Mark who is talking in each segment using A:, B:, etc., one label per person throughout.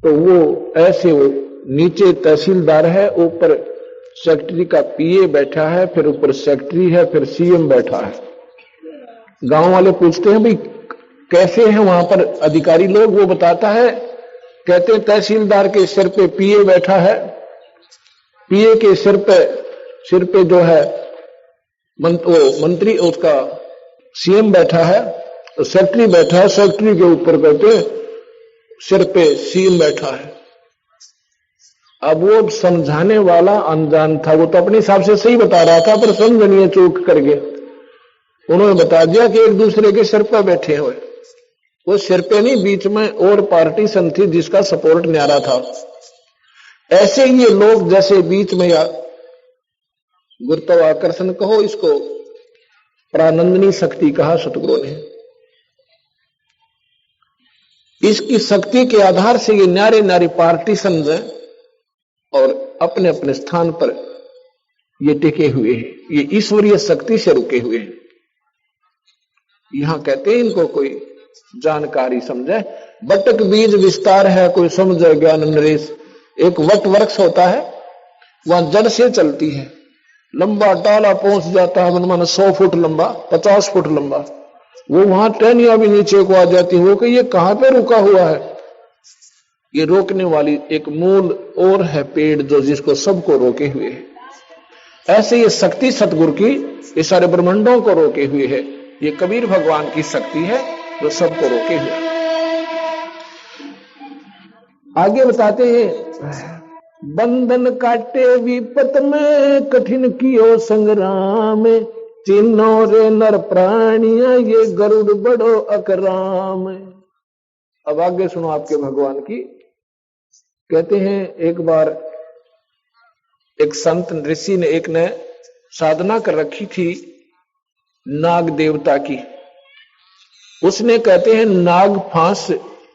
A: तो वो ऐसे वो नीचे तहसीलदार है, ऊपर सेक्रेटरी का पीए बैठा है, फिर ऊपर सेक्रेटरी है, फिर सीएम बैठा है। गांव वाले पूछते हैं भाई कैसे हैं वहां पर अधिकारी लोग, वो बताता है, कहते हैं तहसीलदार के सिर पे पीए बैठा है, पीए के सिर पे जो है मंत्री उसका सीएम बैठा है, तो सेक्रेटरी बैठा है, सेक्रेटरी के ऊपर कहते सिर पे सीएम बैठा है। अब वो समझाने वाला अनजान था, वो तो अपने हिसाब से सही बता रहा था, पर समझनिए चूक कर गए। उन्होंने बता दिया कि एक दूसरे के सिर पर बैठे हुए, वो सिर पे नहीं, बीच में और पार्टी सन थी जिसका सपोर्ट न्यारा था। ऐसे ये लोग जैसे बीच में या गुरुत्वाकर्षण कहो, इसको प्रानंदनी शक्ति कहा सतगुरु ने। इसकी शक्ति के आधार से ये न्यारे न्यारे पार्टीशन हैं और अपने अपने स्थान पर ये टिके हुए हैं, ये ईश्वरीय शक्ति से रुके हुए हैं। यहां कहते हैं इनको कोई जानकारी समझे, बटक बीज विस्तार है, कोई समझे ज्ञान नरेश। एक वट वृक्ष होता है, वहां जड़ से चलती है, लंबा डाला पहुंच जाता है, मन 100 फुट लंबा, 50 फुट लंबा, वो वहां टहनियां भी नीचे को आ जाती है। वो कि ये कहां पे रुका हुआ है, ये रोकने वाली एक मूल और है पेड़ जो जिसको सबको रोके हुए है। ऐसे ये शक्ति सतगुरु की ये सारे ब्रह्मांडों को रोके हुए है। ये कबीर भगवान की शक्ति है जो सबको रोके हुए है। आगे बताते हैं, बंधन काटे विपत में, कठिन कियो संग्राम, चिन्हो रे नर प्राणिया, ये गरुड़ बड़ो अकराम। अब आगे सुनो आपके भगवान की। कहते हैं एक बार एक संत ऋषि ने एक ने साधना कर रखी थी नाग देवता की। उसने कहते हैं नाग फांस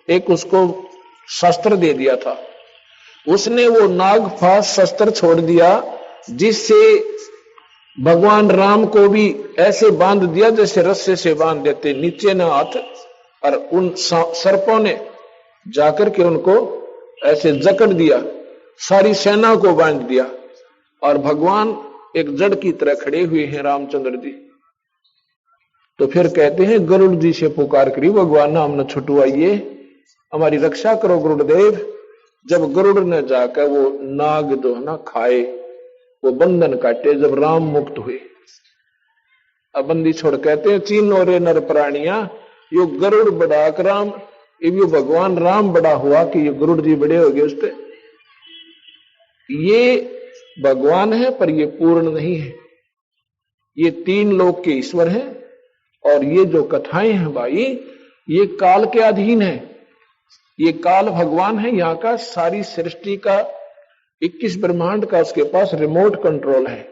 A: एक उसको शस्त्र दे दिया था। उसने वो नाग फांस शस्त्र छोड़ दिया, जिससे भगवान राम को भी ऐसे बांध दिया जैसे रस्से से बांध देते, नीचे न हाथ, और उन सर्पों ने जाकर के उनको ऐसे जकड़ दिया, सारी सेना को बांध दिया, और भगवान एक जड़ की तरह खड़े हुए हैं रामचंद्र जी। तो फिर कहते हैं गरुड़ जी से पुकार करी, भगवान नाम न छुटवाइए, हमारी रक्षा करो गुरुदेव। जब गरुड़ ने जाकर वो नाग जो है ना खाए, वो बंधन काटे, जब राम मुक्त हुए, अब बंदी छोड़ कहते हैं चीनो रे नर प्राणिया, यो गरुड़ बड़ा राम, यो भगवान राम बड़ा हुआ कि ये गरुड़ जी बड़े हो गए उससे। ये भगवान है पर ये पूर्ण नहीं है, ये 3 लोक के ईश्वर हैं। और ये जो कथाएं हैं भाई, ये काल के अधीन है। ये काल भगवान है, यहां का सारी सृष्टि का 21 ब्रह्मांड का उसके पास रिमोट कंट्रोल है,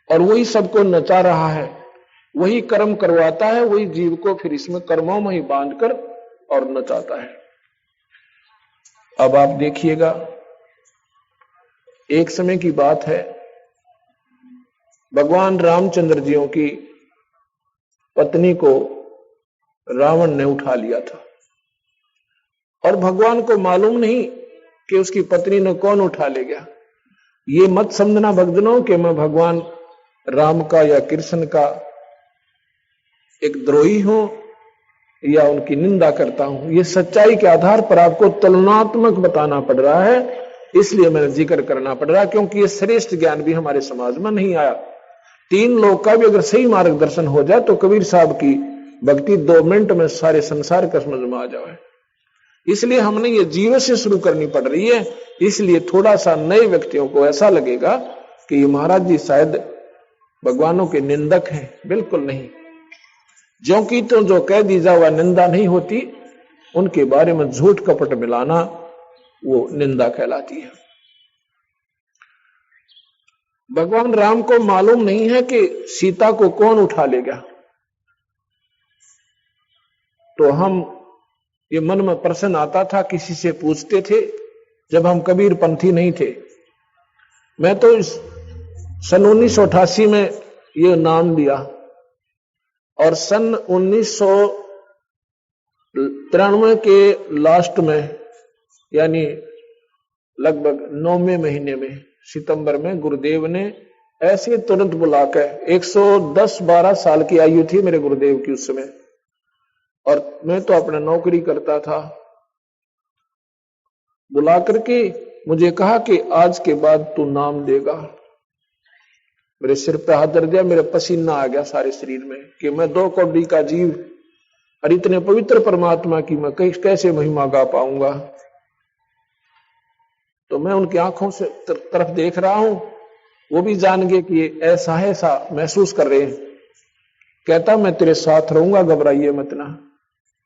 A: और वही सबको नचा रहा है, वही कर्म करवाता है, वही जीव को फिर इसमें कर्मों में ही बांधकर और नचाता है। अब आप देखिएगा, एक समय की बात है, भगवान रामचंद्र जियों की पत्नी को रावण ने उठा लिया था, और भगवान को मालूम नहीं कि उसकी पत्नी ने कौन उठा ले गया। ये मत समझना भक्तजनों कि मैं भगवान राम का या कृष्ण का एक द्रोही हूं या उनकी निंदा करता हूं। ये सच्चाई के आधार पर आपको तुलनात्मक बताना पड़ रहा है, इसलिए मैंने जिक्र करना पड़ रहा है, क्योंकि ये श्रेष्ठ ज्ञान भी हमारे समाज में नहीं आया। 3 लोग का भी अगर सही मार्गदर्शन हो जाए तो कबीर साहब की भक्ति 2 मिनट में सारे संसार का समझ में आ जाए। इसलिए हमने ये जीव से शुरू करनी पड़ रही है। इसलिए थोड़ा सा नए व्यक्तियों को ऐसा लगेगा कि ये महाराज जी शायद भगवानों के निंदक हैं, बिल्कुल नहीं। जो कि तो जो कह दी जा वह निंदा नहीं होती, उनके बारे में झूठ कपट मिलाना वो निंदा कहलाती है। भगवान राम को मालूम नहीं है कि सीता को कौन उठा लेगा, तो हम ये मन में प्रश्न आता था, किसी से पूछते थे जब हम कबीर पंथी नहीं थे। मैं तो सन 1988 में ये नाम लिया, और सन 1993 के लास्ट में यानी लगभग 9वें महीने में सितंबर में गुरुदेव ने ऐसे तुरंत बुलाकर 110-12 साल की आयु थी मेरे गुरुदेव की उस समय, और मैं तो अपना नौकरी करता था। बुला करके मुझे कहा कि आज के बाद तू नाम देगा। मेरे सिर पे हाथ धर दिया, मेरे पसीना आ गया सारे शरीर में कि मैं 2 कौड़ी का जीव और इतने पवित्र परमात्मा की मैं कैसे महिमा गा पाऊंगा। तो मैं उनकी आंखों से तरफ देख रहा हूं, वो भी जान गए कि ऐसा है, ऐसा महसूस कर रहे हैं। कहता मैं तेरे साथ रहूंगा, घबराइए मत ना,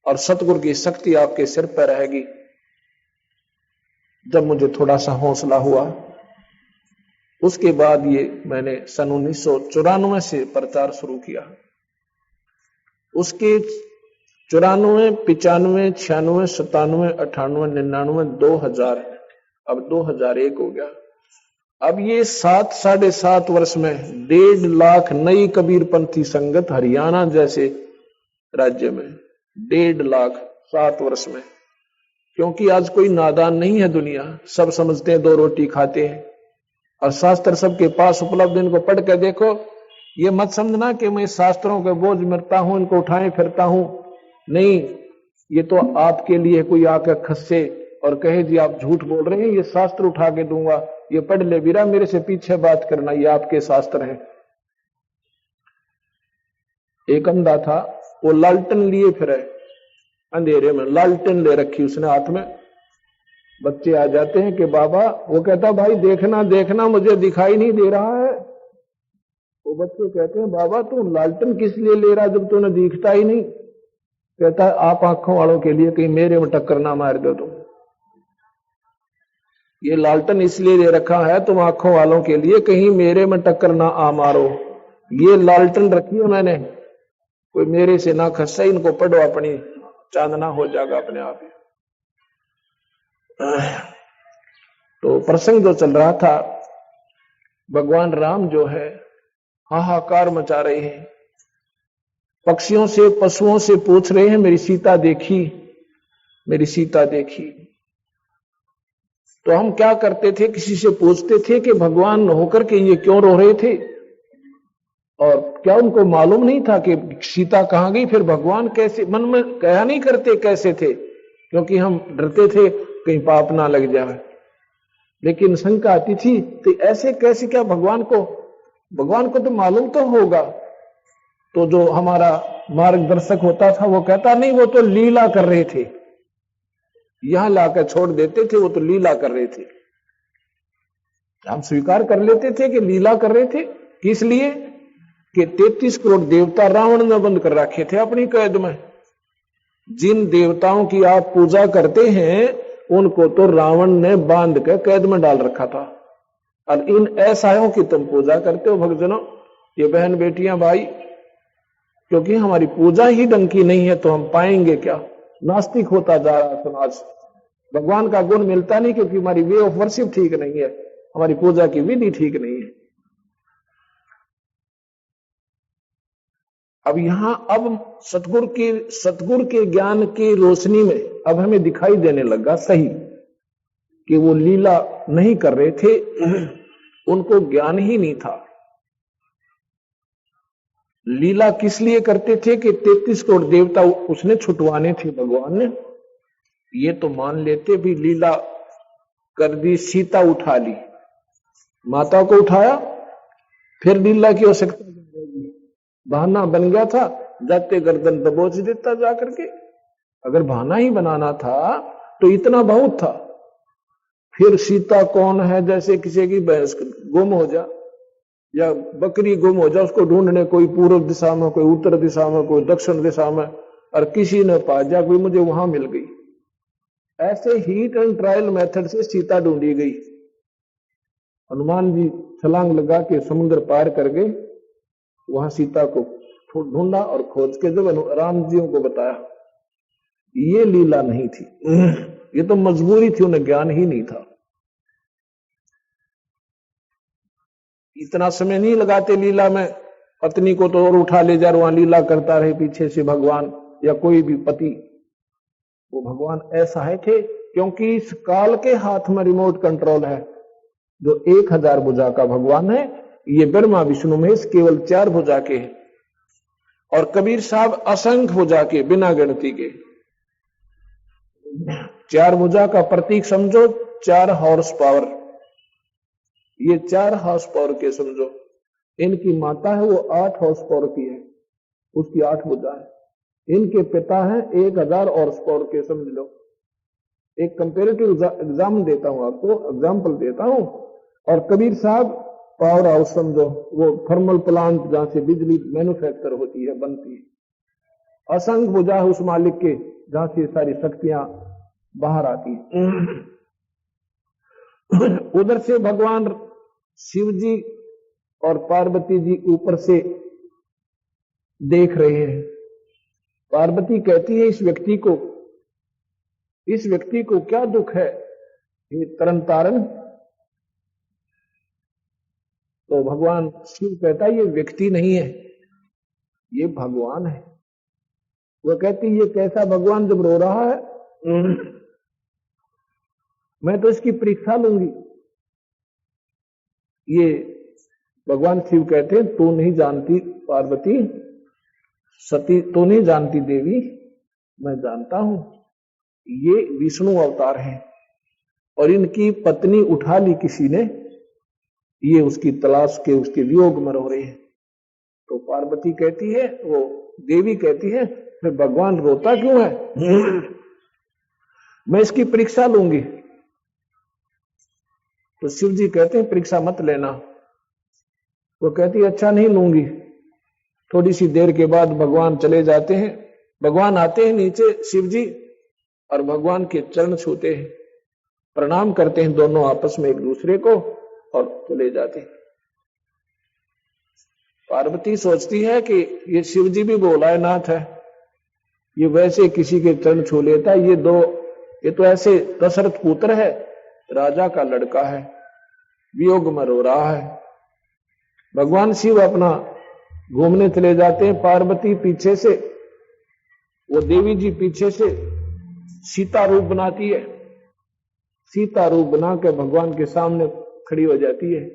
A: और सतगुरु की शक्ति आपके सिर पर रहेगी। जब मुझे थोड़ा सा हौसला हुआ, उसके बाद ये मैंने सन 1994 से प्रचार शुरू किया। उसके 94, 95, 96, 97, 98, 99, 2000, अब 2001 हो गया। अब ये 7-7.5 वर्ष में 1.5 लाख नई कबीरपंथी संगत हरियाणा जैसे राज्य में, 1.5 लाख 7 वर्ष में। क्योंकि आज कोई नादान नहीं है दुनिया, सब समझते हैं 2 रोटी खाते हैं, और शास्त्र सबके पास उपलब्ध। इनको पढ़ के देखो, ये मत समझना कि मैं शास्त्रों के बोझ मरता हूं, इनको उठाए फिरता हूं, नहीं। ये तो आपके लिए कोई आकर खस्से और कहे जी आप झूठ बोल रहे हैं, ये शास्त्र उठा के दूंगा, ये पढ़ ले वीरा, मेरे से पीछे बात करना, ये आपके शास्त्र हैं। एक अंधा था, वो लालटन लिए फिरे, अंधेरे में लालटेन ले रखी उसने हाथ में। बच्चे आ जाते हैं कि बाबा, वो कहता भाई देखना देखना मुझे दिखाई नहीं दे रहा है। वो बच्चे कहते हैं बाबा तू लालटेन किस लिए ले रहा जब तूने दिखता ही नहीं। कहता है आप आंखों वालों के लिए कहीं मेरे में टक्कर ना मार दो तुम। ये लालटेन इसलिए ले रखा है तुम आंखों वालों के लिए, कहीं मेरे में टक्कर ना आ मारो। ये लालटेन रखी है मैंने, कोई मेरे से ना खस्सा, इनको पढ़ो, अपनी चांदना हो जाएगा अपने आप ही। तो प्रसंग जो चल रहा था, भगवान राम जो है हाहाकार मचा रहे हैं, पक्षियों से पशुओं से पूछ रहे हैं मेरी सीता देखी, मेरी सीता देखी। तो हम क्या करते थे, किसी से पूछते थे कि भगवान होकर के ये क्यों रो रहे थे, और क्या उनको मालूम नहीं था कि सीता कहां गई। फिर भगवान कैसे, मन में कहा नहीं करते कैसे थे, क्योंकि हम डरते थे कहीं पाप ना लग जाए। लेकिन शंका आती थी तो ऐसे कैसे, क्या भगवान को तो मालूम तो होगा। तो जो हमारा मार्गदर्शक होता था वो कहता नहीं, वो तो लीला कर रहे थे, यहां लाकर छोड़ देते थे, वो तो लीला कर रहे थे। हम स्वीकार कर लेते थे कि लीला कर रहे थे। किस लिए कि 33 करोड़ देवता रावण ने बंद कर रखे थे अपनी कैद में। जिन देवताओं की आप पूजा करते हैं उनको तो रावण ने बांध के कैद में डाल रखा था, और इन ऐसायों की तुम पूजा करते हो भक्तजनों, ये बहन बेटियां भाई। क्योंकि हमारी पूजा ही ढंग की नहीं है तो हम पाएंगे क्या। नास्तिक होता जा रहा समाज, भगवान का गुण मिलता नहीं क्योंकि हमारी वे ऑफ वर्शिप ठीक नहीं है, हमारी पूजा की विधि ठीक नहीं है। अब यहां सतगुरु के ज्ञान की रोशनी में अब हमें दिखाई देने लगा सही कि वो लीला नहीं कर रहे थे, उनको ज्ञान ही नहीं था। लीला किस लिए करते थे कि 33 करोड़ देवता उसने छुटवाने थे भगवान ने। ये तो मान लेते भी लीला कर दी, सीता उठा ली, माता को उठाया, फिर लीला की आवश्यकता बहाना बन गया था, जाते गर्दन दबोच देता जाकर के। अगर बहाना ही बनाना था तो इतना बहुत था। फिर सीता कौन है, जैसे किसी की भैंस गुम हो जा या बकरी गुम हो जा, उसको ढूंढने कोई पूर्व दिशा में, कोई उत्तर दिशा में, कोई दक्षिण दिशा में, और किसी ने पा जा, कोई मुझे वहां मिल गई। ऐसे हीट एंड ट्रायल मेथड से सीता ढूंढी गई। हनुमान जी छलांग लगा के समुद्र पार कर गए, वहां सीता को ढूंढा और खोज के जब राम जी को बताया। ये लीला नहीं थी, ये तो मजबूरी थी, उन्हें ज्ञान ही नहीं था। इतना समय नहीं लगाते लीला में, पत्नी को तो और उठा ले जा, वहां लीला करता रहे पीछे से भगवान या कोई भी पति। वो भगवान ऐसा है थे क्योंकि इस काल के हाथ में रिमोट कंट्रोल है। जो 1000 भुजा का भगवान है, ये ब्रह्मा विष्णु महेश केवल 4 भुजा के हैं, और कबीर साहब असंख्य भुजा के, बिना गिनती के। 4 भुजा का प्रतीक समझो 4 हॉर्स पावर, ये 4 हॉर्स पावर के समझो। इनकी माता है वो 8 हॉर्स पावर की है, उसकी 8 भुजा है। इनके पिता हैं 1000 हॉर्स पावर के, समझ लो। एक कंपेरेटिव एग्जाम देता हूं आपको, एग्जाम्पल देता हूं। और कबीर साहब पावर हाउस समझो, वो थर्मल प्लांट जहां से बिजली मैन्युफैक्चर होती है, बनती है। असंख्य भुजा है उस मालिक के, जहां से सारी शक्तियां बाहर आती है। उधर से भगवान शिव जी और पार्वती जी ऊपर से देख रहे हैं। पार्वती कहती है इस व्यक्ति को क्या दुख है, ये तरन तारन। तो भगवान शिव कहता है ये व्यक्ति नहीं है, ये भगवान है। वो कहती ये कैसा भगवान जब रो रहा है, मैं तो इसकी परीक्षा लूंगी। ये भगवान शिव कहते हैं तू नहीं जानती पार्वती, सती तू नहीं जानती देवी, मैं जानता हूं। ये विष्णु अवतार हैं और इनकी पत्नी उठा ली किसी ने, ये उसकी तलाश के उसके वियोग में रो रहे हैं। तो पार्वती कहती है, वो देवी कहती है फिर भगवान रोता क्यों है? मैं इसकी परीक्षा लूंगी। तो शिव जी कहते हैं परीक्षा मत लेना। वो कहती है अच्छा नहीं लूंगी। थोड़ी सी देर के बाद भगवान चले जाते हैं। भगवान आते हैं नीचे शिव जी, और भगवान के चरण छूते हैं, प्रणाम करते हैं दोनों आपस में एक दूसरे को, और चले जाते हैं। पार्वती सोचती है कि ये शिव जी भी भोलानाथ है, ये वैसे किसी के चरण छू लेता है। ये तो ऐसे दशरथ पुत्र है, राजा का लड़का है, वियोग में रो रहा है। भगवान शिव अपना घूमने चले जाते हैं। पार्वती पीछे से, वो देवी जी पीछे से सीता रूप बनाती है। सीता रूप बना के भगवान के सामने खड़ी हो जाती है।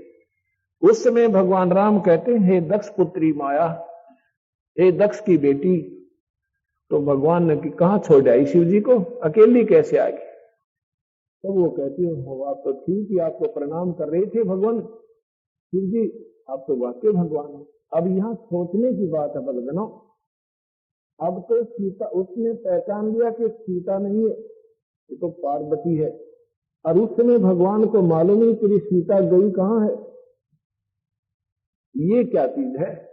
A: उस समय भगवान राम कहते हैं हे दक्ष पुत्री माया, हे दक्ष की बेटी। तो भगवान ने कहां छोड़ आई शिव जी को, अकेली कैसे आ गई? तो वो कहती है आप तो ठीक ही आपको प्रणाम कर रहे थे भगवान शिव जी, आप तो वाकई भगवान हो। अब यहां सोचने की बात है भगवानों, अब तो सीता, उसने पहचान लिया कि सीता नहीं है, ये तो पार्वती है। और उस समय भगवान को मालूम नहीं कि सीता गई कहां है। ये क्या चीज है,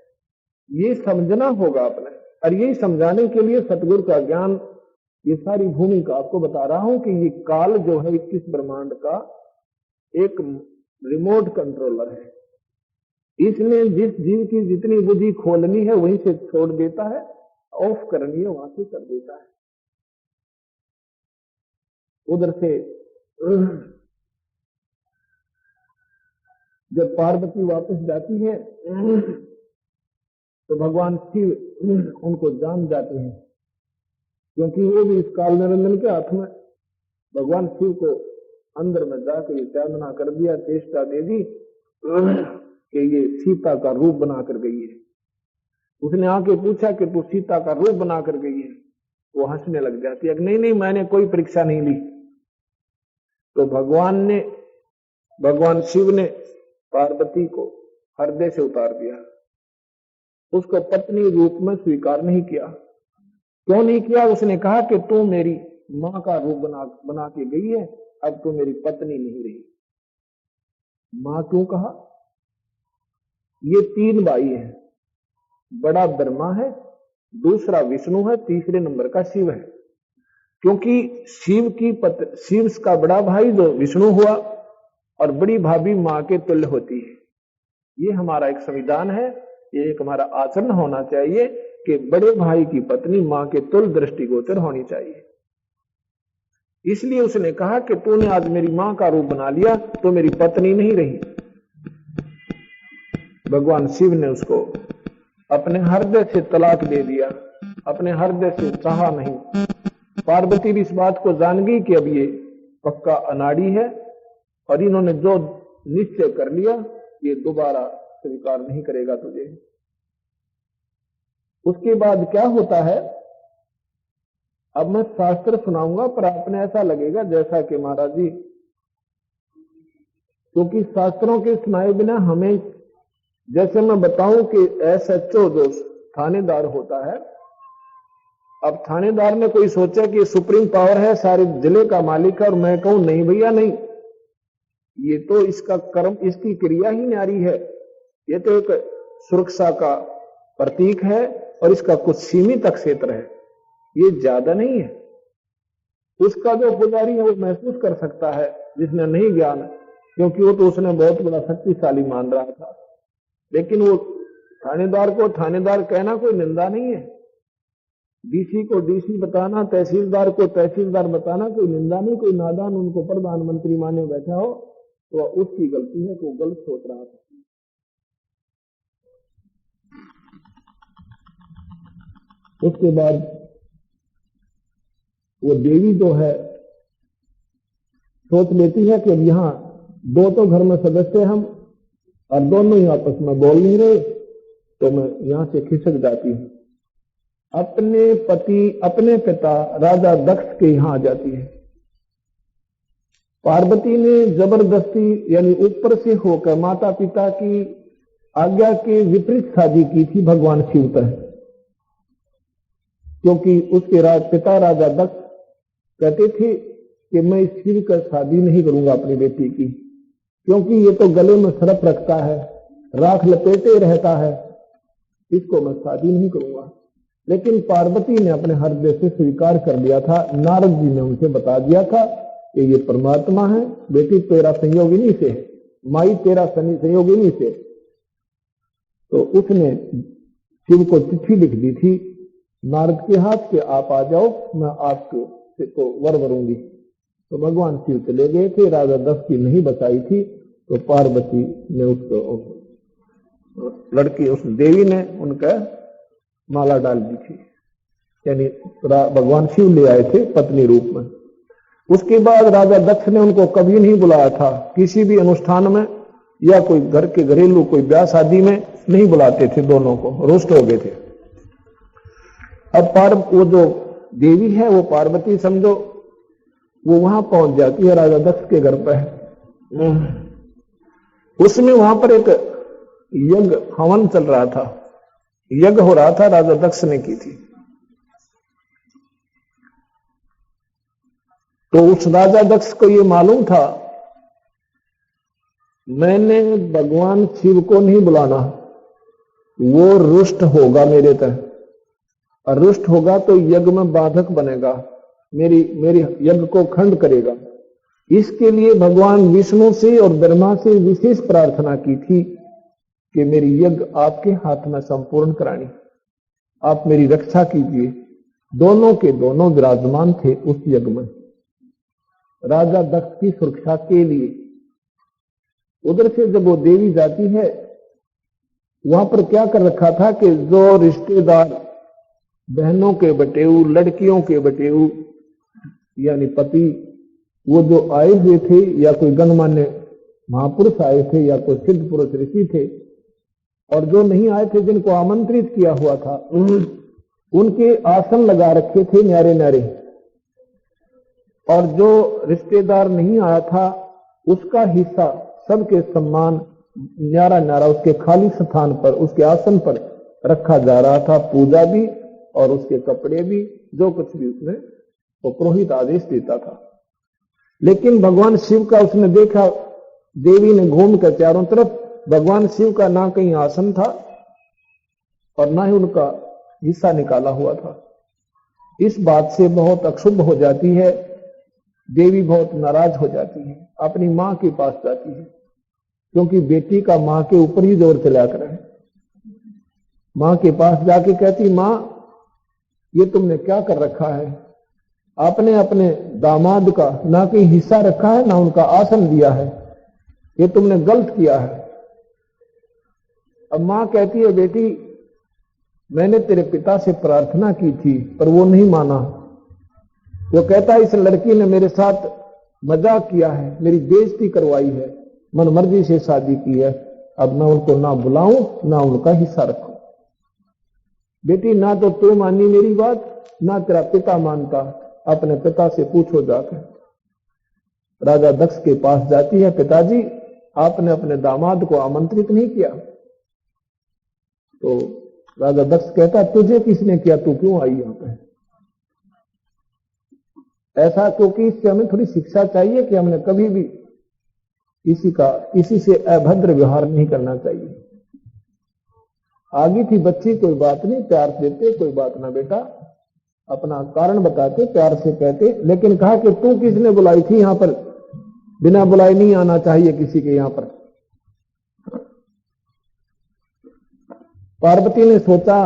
A: ये समझना होगा अपने। और यही समझाने के लिए सतगुरु का ज्ञान, ये सारी भूमिका आपको बता रहा हूं कि ये काल जो है 21 ब्रह्मांड का एक रिमोट कंट्रोलर है। इसने जिस जीव की जितनी बुद्धि खोलनी है वहीं से छोड़ देता है, ऑफ करनी है वहां से कर देता है। उधर से जब पार्वती वापस जाती है तो भगवान शिव उनको जान जाते हैं, क्योंकि वो भी इस काल निरंजन के हाथ में। भगवान शिव को अंदर में जाकर ये चांदना कर दिया, चेष्टा दे दी कि ये सीता का रूप बना कर गई है। उसने आके पूछा कि तू सीता का रूप बना कर गई है? वो हंसने लग जाती है, नहीं मैंने कोई परीक्षा नहीं ली। तो भगवान शिव ने पार्वती को हृदय से उतार दिया, उसको पत्नी रूप में स्वीकार नहीं किया। क्यों नहीं किया? उसने कहा कि तू मेरी मां का रूप बना के गई है, अब तू मेरी पत्नी नहीं रही। मां क्यों कहा? ये 3 भाई हैं, बड़ा ब्रह्मा है, दूसरा विष्णु है, तीसरे नंबर का शिव है। क्योंकि शिव का बड़ा भाई जो विष्णु हुआ और बड़ी भाभी मां के तुल्य होती है। ये हमारा एक संविधान है, ये एक हमारा आचरण होना चाहिए कि बड़े भाई की पत्नी मां के तुल्य दृष्टिगोचर होनी चाहिए। इसलिए उसने कहा कि तूने आज मेरी मां का रूप बना लिया, तो मेरी पत्नी नहीं रही। भगवान शिव ने उसको अपने हृदय से तलाक दे दिया, अपने हृदय से चाहा नहीं। पार्वती भी इस बात को जान गई कि अब ये पक्का अनाड़ी है और इन्होंने जो निश्चय कर लिया ये दोबारा स्वीकार नहीं करेगा तुझे। उसके बाद क्या होता है, अब मैं शास्त्र सुनाऊंगा पर आपने ऐसा लगेगा जैसा कि महाराज जी, क्योंकि शास्त्रों के सुनाए बिना हमें, जैसे मैं बताऊं कि SHO जो थानेदार होता है, अब थानेदार ने कोई सोचा कि सुप्रीम पावर है, सारे जिले का मालिक है, और मैं कहूं नहीं भैया नहीं, ये तो इसका कर्म, इसकी क्रिया ही न्यारी है, ये तो एक सुरक्षा का प्रतीक है और इसका कुछ सीमित क्षेत्र है, ये ज्यादा नहीं है। उसका जो पुजारी है वो महसूस कर सकता है, जिसने नहीं ज्ञान, क्योंकि वो तो उसने बहुत बड़ा शक्तिशाली मान रहा था। लेकिन वो थानेदार को थानेदार कहना कोई निंदा नहीं है, DC को DC बताना, तहसीलदार को तहसीलदार बताना कोई निंदा नहीं। कोई नादान उनको प्रधानमंत्री माने बैठा हो तो उसकी गलती है, वो गलत सोच रहा था। उसके बाद वो देवी जो है सोच लेती है कि अब यहां दो तो घर में सदस्य हम और दोनों ही आपस में बोल नहीं रहे, तो मैं यहां से खिसक जाती हूं। अपने पति, अपने पिता राजा दक्ष के यहां आ जाती है। पार्वती ने जबरदस्ती यानी ऊपर से होकर माता पिता की आज्ञा के विपरीत शादी की थी भगवान शिव पर, क्योंकि उसके पिता राजा दक्ष कहते थे कि मैं इस शिव का शादी नहीं करूंगा अपनी बेटी की, क्योंकि ये तो गले में सर्प रखता है, राख लपेटे रहता है, इसको मैं शादी नहीं करूंगा। लेकिन पार्वती ने अपने हृदय से स्वीकार कर लिया था। नारद जी ने उनसे बता दिया था कि ये परमात्मा है, बेटी तेरा संयोगिनी से है, माई तेरा संयोगिनी से। तो उसने शिव को चिट्ठी लिख दी थी नारद के हाथ के, आप आ जाओ, मैं आपको को वर वरूंगी। तो भगवान शिव चले गए थे, राजा दक्ष की नहीं बचाई थी, तो पार्वती ने उसको लड़की, उस देवी ने उनका माला डाल दी थी, यानी भगवान शिव ले आए थे पत्नी रूप में। उसके बाद राजा दक्ष ने उनको कभी नहीं बुलाया था, किसी भी अनुष्ठान में या कोई घर के घरेलू कोई ब्याह शादी में नहीं बुलाते थे, दोनों को रुष्ट हो गए थे। अब वो जो देवी है वो पार्वती समझो, वो वहां पहुंच जाती है राजा दक्ष के घर पर। उसमें वहां पर एक यज्ञ हवन चल रहा था, यज्ञ हो रहा था, राजा दक्ष ने की थी। तो उस राजा दक्ष को ये मालूम था मैंने भगवान शिव को नहीं बुलाना, वो रुष्ट होगा मेरे तक, और रुष्ट होगा तो यज्ञ में बाधक बनेगा, मेरी यज्ञ को खंड करेगा। इसके लिए भगवान विष्णु से और ब्रह्मा से विशेष प्रार्थना की थी कि मेरी यज्ञ आपके हाथ में संपूर्ण करानी, आप मेरी रक्षा कीजिए। दोनों के दोनों विराजमान थे उस यज्ञ में, राजा दक्ष की सुरक्षा के लिए। उधर से जब वो देवी जाती है, वहां पर क्या कर रखा था कि जो रिश्तेदार, बहनों के बटेऊ, लड़कियों के बटेऊ यानी पति, वो जो आए हुए थे या कोई गणमान्य महापुरुष आए थे या कोई सिद्ध पुरुष ऋषि थे, और जो नहीं आए थे जिनको आमंत्रित किया हुआ था, उनके आसन लगा रखे थे न्यारे न्यारे, और जो रिश्तेदार नहीं आया था उसका हिस्सा सबके सम्मान न्यारा न्यारा उसके खाली स्थान पर, उसके आसन पर रखा जा रहा था। पूजा भी और उसके कपड़े भी, जो कुछ भी उसने वो पुरोहित आदेश देता था। लेकिन भगवान शिव का उसने देखा, देवी ने घूम कर चारों तरफ, भगवान शिव का ना कहीं आसन था और ना ही उनका हिस्सा निकाला हुआ था। इस बात से बहुत अक्षुब्ध हो जाती है देवी, बहुत नाराज हो जाती है, अपनी मां के पास जाती है, क्योंकि बेटी का मां के ऊपर ही जोर चला कर है। मां के पास जाके कहती, मां ये तुमने क्या कर रखा है, आपने अपने दामाद का ना कहीं हिस्सा रखा है ना उनका आसन दिया है, ये तुमने गलत किया है। अब मां कहती है, बेटी मैंने तेरे पिता से प्रार्थना की थी पर वो नहीं माना। वो कहता है इस लड़की ने मेरे साथ मजाक किया है, मेरी बेइज्जती करवाई है, मनमर्जी से शादी की है, अब मैं उनको ना बुलाऊं ना उनका हिस्सा रखूं। बेटी ना तो तू मानी मेरी बात, ना तेरा पिता मानता, अपने पिता से पूछो जाकर। राजा दक्ष के पास जाती है, पिताजी आपने अपने दामाद को आमंत्रित नहीं किया। तो राजा दक्ष कहता, तुझे किसने किया, तू क्यों आई यहां पे? ऐसा क्योंकि इससे हमें थोड़ी शिक्षा चाहिए कि हमने कभी भी किसी से अभद्र व्यवहार नहीं करना चाहिए। आगे थी बच्ची, कोई बात नहीं, प्यार से देते, कोई बात ना बेटा, अपना कारण बताते, प्यार से कहते, लेकिन कहा कि तू किसने बुलाई थी यहां पर, बिना बुलाए नहीं आना चाहिए किसी के यहां पर। पार्वती ने सोचा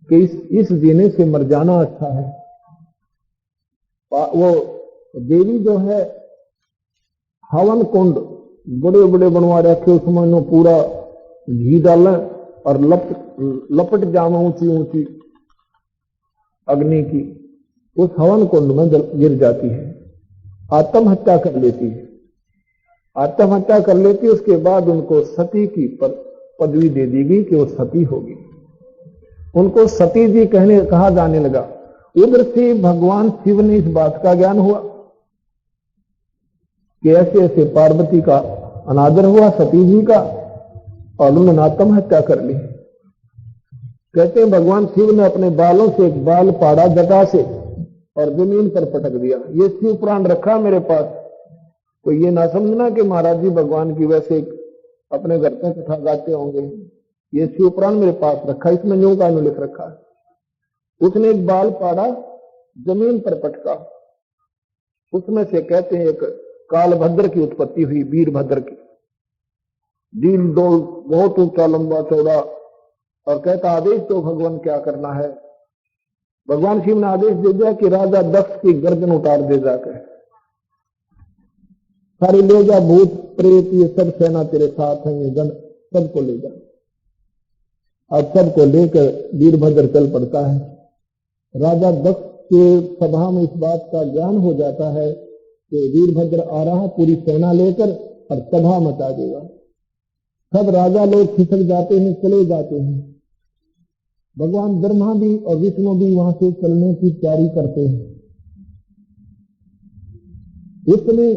A: कि इस जीने से मर जाना अच्छा है। वो देवी जो है हवन कुंड बड़े बड़े बनवा रखे, उसमें पूरा घी डालें और लपट जामा ऊंची ऊंची अग्नि की, उस हवन कुंड में गिर जाती है, आत्महत्या कर लेती है। आत्महत्या कर लेती, उसके बाद उनको सती की पदवी दे दी गई कि वो सती होगी। उनको सती जी कहा जाने लगा। उधर से भगवान शिव ने इस बात का ज्ञान हुआ कि ऐसे ऐसे पार्वती का अनादर हुआ सती जी का, और उन्होंने आत्महत्या कर ली। कहते हैं भगवान शिव ने अपने बालों से एक बाल पाड़ा जटा से और जमीन पर पटक दिया। ये शिव पुराण रखा मेरे पास, तो ये ना समझना कि महाराज जी भगवान की वैसे अपने घर पे कथा गाते होंगे। ये शिव पुराण मेरे पास रखा, इसमें न्यू का लिख रखा है। उसने एक बाल पाड़ा, जमीन पर पटका, उसमें से कहते हैं एक कालभद्र की उत्पत्ति हुई, वीरभद्र की। डील डोल बहुत ऊंचा लंबा चौड़ा, और कहता आदेश तो भगवान क्या करना है। भगवान शिव ने आदेश दे दिया कि राजा दक्ष की गर्दन उतार दे जाकर, सारे ले जा, भूत प्रेत ये सब सेना तेरे साथ है, ये गण सबको ले जा। अब सबको लेकर वीरभद्र चल पड़ता है। राजा दक्ष के सभा में इस बात का ज्ञान हो जाता है कि वीरभद्र आ रहा है पूरी सेना लेकर और सभा मचा देगा। सब राजा लोग खिसक जाते हैं, चले जाते हैं। भगवान ब्रह्मा भी और विष्णु भी वहां से चलने की तैयारी करते हैं। इसमें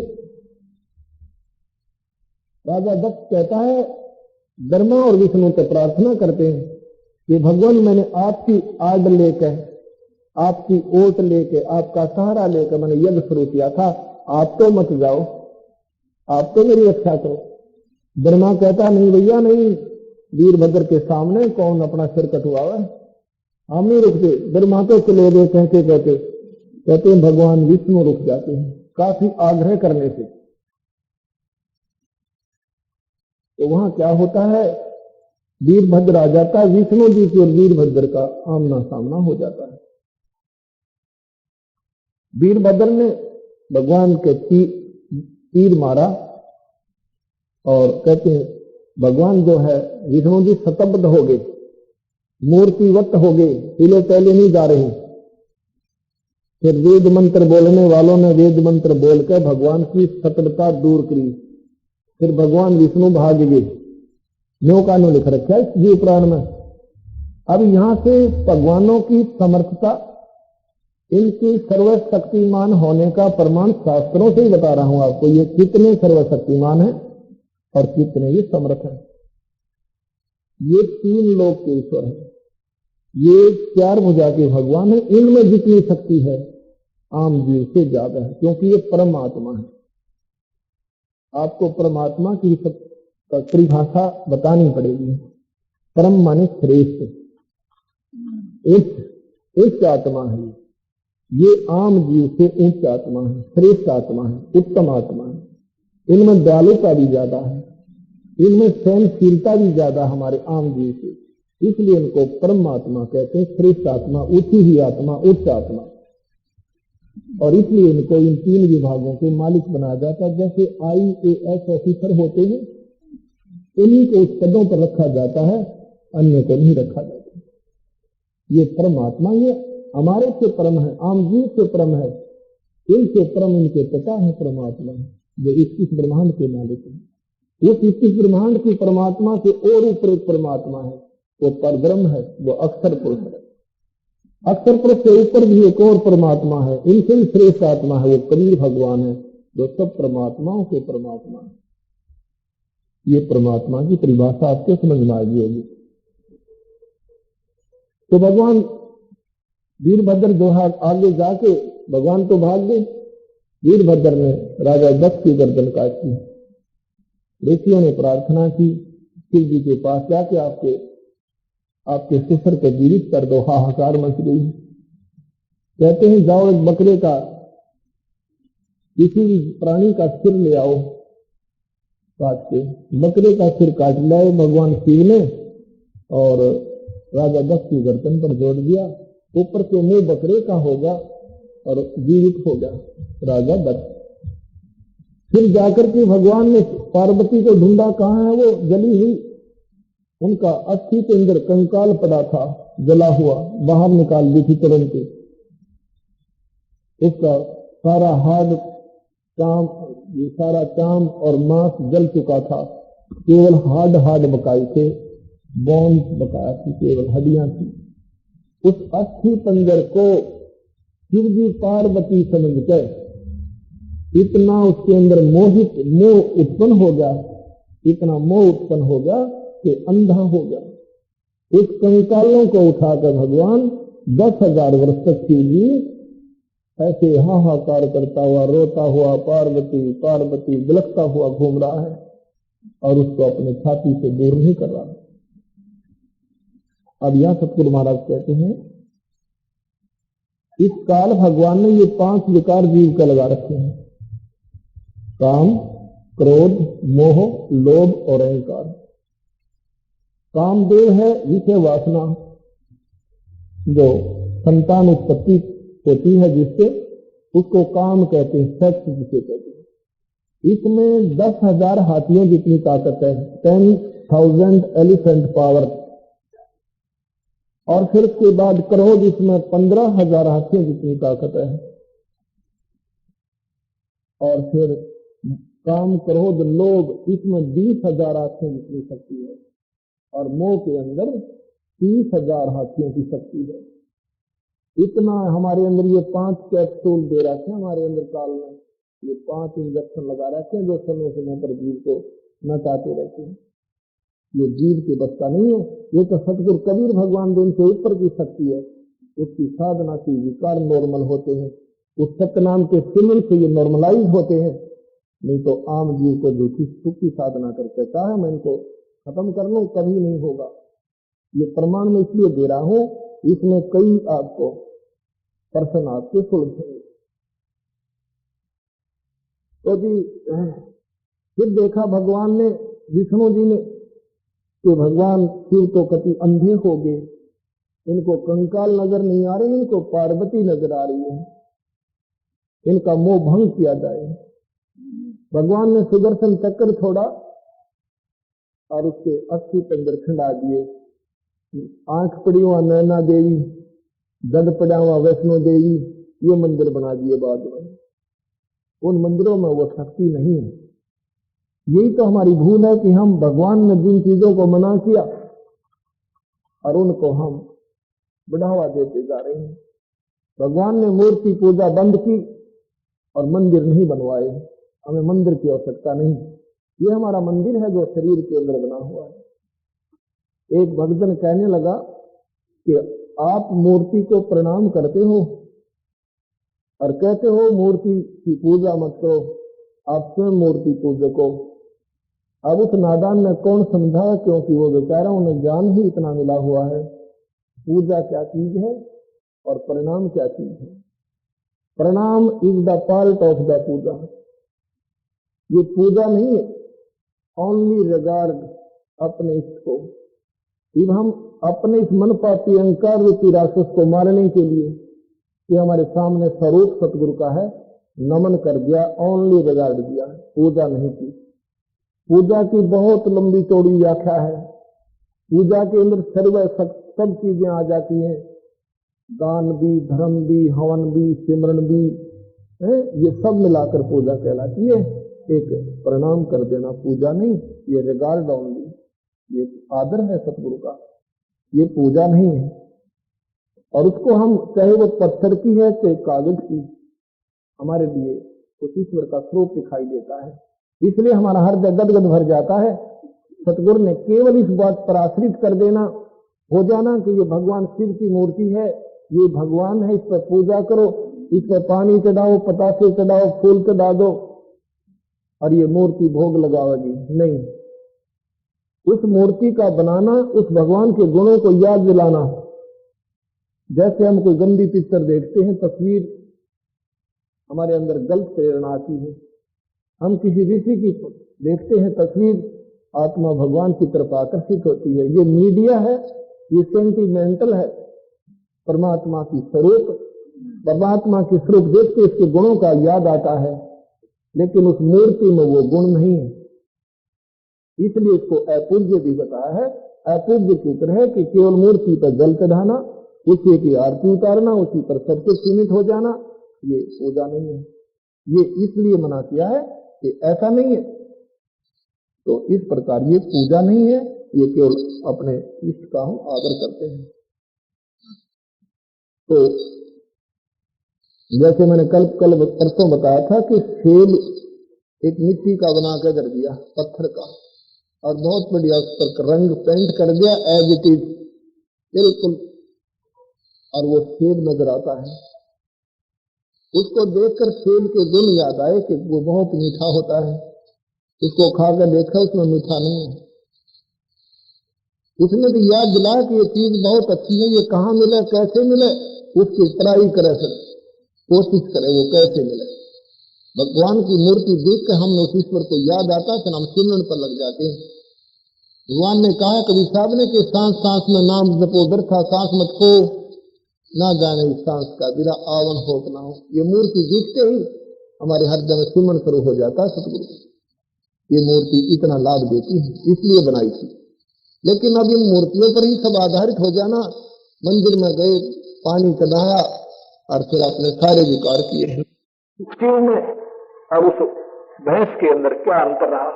A: राजा दक्ष कहता है, ब्रह्मा और विष्णु तो प्रार्थना करते हैं कि भगवान मैंने आपकी आड़ लेकर, आपकी ओट लेके, आपका सहारा लेकर मैंने यज्ञ शुरू किया था, आप तो मत जाओ, आप तो मेरी रक्षा करो। ब्रह्मा कहता नहीं भैया नहीं, वीरभद्र के सामने कौन अपना सिर कटवावे, हम नहीं रुकते। ब्रह्मा तो चले गए कहते कहते, कहते हैं भगवान विष्णु रुक जाते हैं काफी आग्रह करने से। तो वहां क्या होता है, वीरभद्र आ जाता है, विष्णु जी की और वीरभद्र का आमना सामना हो जाता है। वीरभद्र ने भगवान के तीर मारा और कहते हैं भगवान जो है विष्णु जी शतबद्ध हो गए, मूर्तिवत हो गए, हिले पहले नहीं जा रहे। फिर वेद मंत्र बोलने वालों ने वेद मंत्र बोलकर भगवान की शतबद्धता दूर करी। फिर भगवान विष्णु भाग गए। न्यो का न्यो लिख रखा है इस जीव पुराण में। अब यहां से भगवानों की समर्थता, इनकी सर्वशक्तिमान होने का प्रमाण शास्त्रों से ही बता रहा हूं आपको। ये कितने सर्वशक्तिमान है और कितने ये समर्थ है। ये तीन लोक के ईश्वर है, ये चार भुजा के भगवान है। इनमें जितनी शक्ति है आम जीव से ज्यादा है, क्योंकि ये परमात्मा है। आपको परमात्मा की परिभाषा बतानी पड़ेगी। परम माने श्रेष्ठ, उच्च आत्मा है। ये आम जीव से उच्च आत्मा है, श्रेष्ठ आत्मा है, उत्तम आत्मा है। इनमें दयालुता भी ज्यादा है, इनमें सहनशीलता भी ज्यादा हमारे आम जीव से। इसलिए इनको परमात्मा कहते हैं, श्रेष्ठ आत्मा, ऊंची ही आत्मा, उच्च आत्मा। और इसलिए इनको इन तीन विभागों के मालिक बनाया जाता है। जैसे IAS ऑफिसर होते हैं, इन्हीं को उस पदों पर रखा जाता है, अन्य को नहीं रखा जाता। ये परमात्मा ये हमारे से परम है, आम जीव से परम है। इनके परम इनके पिता है परमात्मा, जो 21 ब्रह्मांड के मालिक है। इस 21 ब्रह्मांड की परमात्मा से और ऊपर एक परमात्मा है, वो परब्रह्म है, वो अक्षर पुरुष है। अक्षर पुरुष से ऊपर भी एक और परमात्मा है, इनसे भी श्रेष्ठ आत्मा है, वो कबीर भगवान है, जो सब परमात्माओं के परमात्मा है। ये परमात्मा की परिभाषा आपके समझ में आ गई होगी। तो भगवान वीरभद्र जो है आगे जाके भगवान तो भाग गए, वीरभद्र ने राजा दक्ष की गर्दन काटी। ऋषियों ने प्रार्थना की, शिव जी के पास जाके आपके ससुर को जीवित कर दो, हाहाकार मच गई। कहते हैं जाओ एक बकरे का, किसी भी प्राणी का सिर ले आओ काट के। बकरे का सिर काट लाए भगवान शिव ने और राजा दक्ष की गर्दन पर जोड़ दिया। ऊपर से मुंह बकरे का होगा और जीवित हो गया राजा दक्ष। फिर जाकर के भगवान ने पार्वती को ढूंढा, कहाँ है वो जली हुई। उनका अस्थि के अंदर कंकाल पड़ा था जला हुआ, बाहर निकाल दी थी तुरंत। उसका सारा हाड चाम, सारा चाम और मांस जल चुका था, केवल हाड बकाए थे, बोन बकाया थी, केवल हड्डियां थी। उस अस्थि पंजर को शिव जी पार्वती समझकर इतना उसके अंदर मोह उत्पन्न हो गया, इतना मोह उत्पन्न हो गया कि अंधा हो गया। उस कंकालों को उठाकर भगवान 10,000 वर्ष तक शिव जी ऐसे हाहाकार करता हुआ, रोता हुआ, पार्वती पार्वती बिलखता हुआ घूम रहा है और उसको अपने छाती से दूर नहीं कर रहा। अब यहां सतगुरु महाराज कहते हैं, इस काल भगवान ने ये 5 विकार जीव का लगा रखे हैं, काम, क्रोध, मोह, लोभ और अहंकार। कामदेव है विषय वासना, जो संतान उत्पत्ति होती है जिससे, उसको काम कहते हैं, सेक्स जिसे कहते हैं। इसमें 10,000 हाथियों जितनी ताकत है, 10,000 एलिफेंट पावर। और फिर उसके बाद क्रोध, इसमें 15,000 हाथियों जितनी ताकत है। और फिर काम, क्रोध, लोभ, इसमें 20,000 हाथियों जितनी शक्ति है। और मोह के अंदर 30,000 हाथियों की शक्ति है। इतना हमारे अंदर ये 5 कैप्सूल दे रखे हैं हमारे अंदर काल में, ये 5 इंजेक्शन लगा रखे हैं जो समय समय पर जीव को नचाते रहते हैं। ये जीव के बस का नहीं है, ये तो सतगुरु कबीर भगवान दिन से ऊपर की शक्ति है। उसकी साधना की विकार नॉर्मल होते हैं, उस सतनाम के सिमरन से ये नॉर्मलाइज होते हैं। नहीं तो आम जीव को झूठी सुख की साधना करके चाहे मैं इनको खत्म कर लूं, कभी नहीं होगा। ये प्रमाण मैं इसलिए दे रहा हूं, इसमें कई आपको प्रश्न आपके सुलझेंगे। तो जी फिर देखा भगवान ने, विष्णु जी ने, कि भगवान शिव तो कति अंधे हो गए, इनको कंकाल नजर नहीं आ रहे, इनको पार्वती नजर आ रही है, इनका मोह भंग किया जाए। भगवान ने सुदर्शन चक्र छोड़ा और उसके अस्थि पंजर खंडा दिए। आंख पड़ी हुआ नैना देवी, दंड पड़ा हुआ वैष्णो देवी, ये मंदिर बना दिए बाद में। उन मंदिरों में वो शक्ति नहीं है। यही तो हमारी भूल है कि हम भगवान ने जिन चीजों को मना किया और उनको हम बढ़ावा देते जा रहे हैं। भगवान ने मूर्ति पूजा बंद की और मंदिर नहीं बनवाए। हमें मंदिर की आवश्यकता नहीं, ये हमारा मंदिर है जो शरीर के अंदर बना हुआ है। एक भक्तजन कहने लगा कि आप मूर्ति को प्रणाम करते हो और कहते हो मूर्ति की पूजा मत करो, आप स्वयं मूर्ति पूजक हो। अब उस नादान ने कौन समझा, क्योंकि वो बेचारा, उन्हें ज्ञान ही इतना मिला हुआ है पूजा क्या चीज है और प्रणाम क्या चीज है। Pranam is the part of the puja. ये पूजा नहीं है, ओनली रिगार्ड अपने इष्ट को। जब हम अपने इस मन पाती अहंकार रूपी राक्षस को मारने के लिए कि हमारे सामने स्वरूप सतगुरु का है, नमन कर दिया, ओनली रिगार्ड दिया, पूजा नहीं की। पूजा की बहुत लंबी चौड़ी व्याख्या है। पूजा के अंदर सर्व सब चीजें आ जाती हैं, दान भी, धर्म भी, हवन भी, सिमरन भी, है, ये सब मिलाकर पूजा कहलाती है। एक प्रणाम कर देना पूजा नहीं, ये रिगार्ड ओनली, ये आदर है सतगुरु का, ये पूजा नहीं है। और उसको हम चाहे वो पत्थर की है चाहे कागज की, हमारे लिए तो ईश्वर का स्वरूप दिखाई देता है, इसलिए हमारा हृदय गदगद भर जाता है। सतगुरु ने केवल इस बात पर आश्रित कर देना, हो जाना कि ये भगवान शिव की मूर्ति है, ये भगवान है, इस पर पूजा करो, इस पर पानी चढ़ाओ, पतासे चढ़ाओ, फूल चढ़ा दो और ये मूर्ति भोग लगाओगी। नहीं, उस मूर्ति का बनाना, उस भगवान के गुणों को याद दिलाना। जैसे हम कोई गंदी पिक्चर देखते हैं, तस्वीर, हमारे अंदर गलत प्रेरणा आती है। हम किसी ऋषि की देखते हैं तस्वीर, आत्मा भगवान की तरफ आकर्षित होती है। ये मीडिया है, ये सेंटिमेंटल है। परमात्मा की स्वरूप, परमात्मा की स्वरूप देख के इसके गुणों का याद आता है, लेकिन उस मूर्ति में वो गुण नहीं है, इसलिए इसको अपूज्य भी बताया है। अपूज्य की तरह है कि केवल मूर्ति पर जल चढ़ाना, उसी की आरती उतारना, उसी पर सब कुछ सीमित हो जाना, ये पूजा नहीं है। ये इसलिए मना किया है कि ऐसा नहीं है, तो इस प्रकार ये पूजा नहीं है, ये केवल अपने इष्ट का हम आदर करते हैं। तो जैसे मैंने कल परसों बताया था कि सेब एक मिट्टी का बना कर धर दिया, पत्थर का, और बहुत बढ़िया उस पर रंग पेंट कर दिया एज इट इज बिल्कुल, और वो सेब नजर आता है। उसको देखकर सेब के गुण याद आए कि वो बहुत मीठा होता है। उसको खाकर देखा, उसमें मीठा नहीं है। उसने भी याद दिला कि ये चीज बहुत अच्छी है, ये कहाँ मिले, कैसे मिले, उसकी ट्राई करे, सर कोशिश करे वो कैसे मिले। भगवान की मूर्ति देख कर हमने उस ईश्वर को याद आता, फिर हम सिमरन पर लग जाते हैं। भगवान ने कहा कभी साहब ने कि सांस सांस में नाम जपो, व्यर्था सांस मत खो, ना जाने इस सांस का बिना आवन हो ना हो। ये मूर्ति देखते ही हमारे हृदय में सिमरन शुरू हो जाता है। सतगुरु ये मूर्ति इतना लाभ देती है, इसलिए बनाई थी। लेकिन अब इन मूर्तियों पर ही सब आधारित हो जाना, मंदिर में गए, पानी चढ़ाया और फिर अपने सारे विकार किए हैं। शिव में और उस भैंस के अंदर क्या अंतर रहा?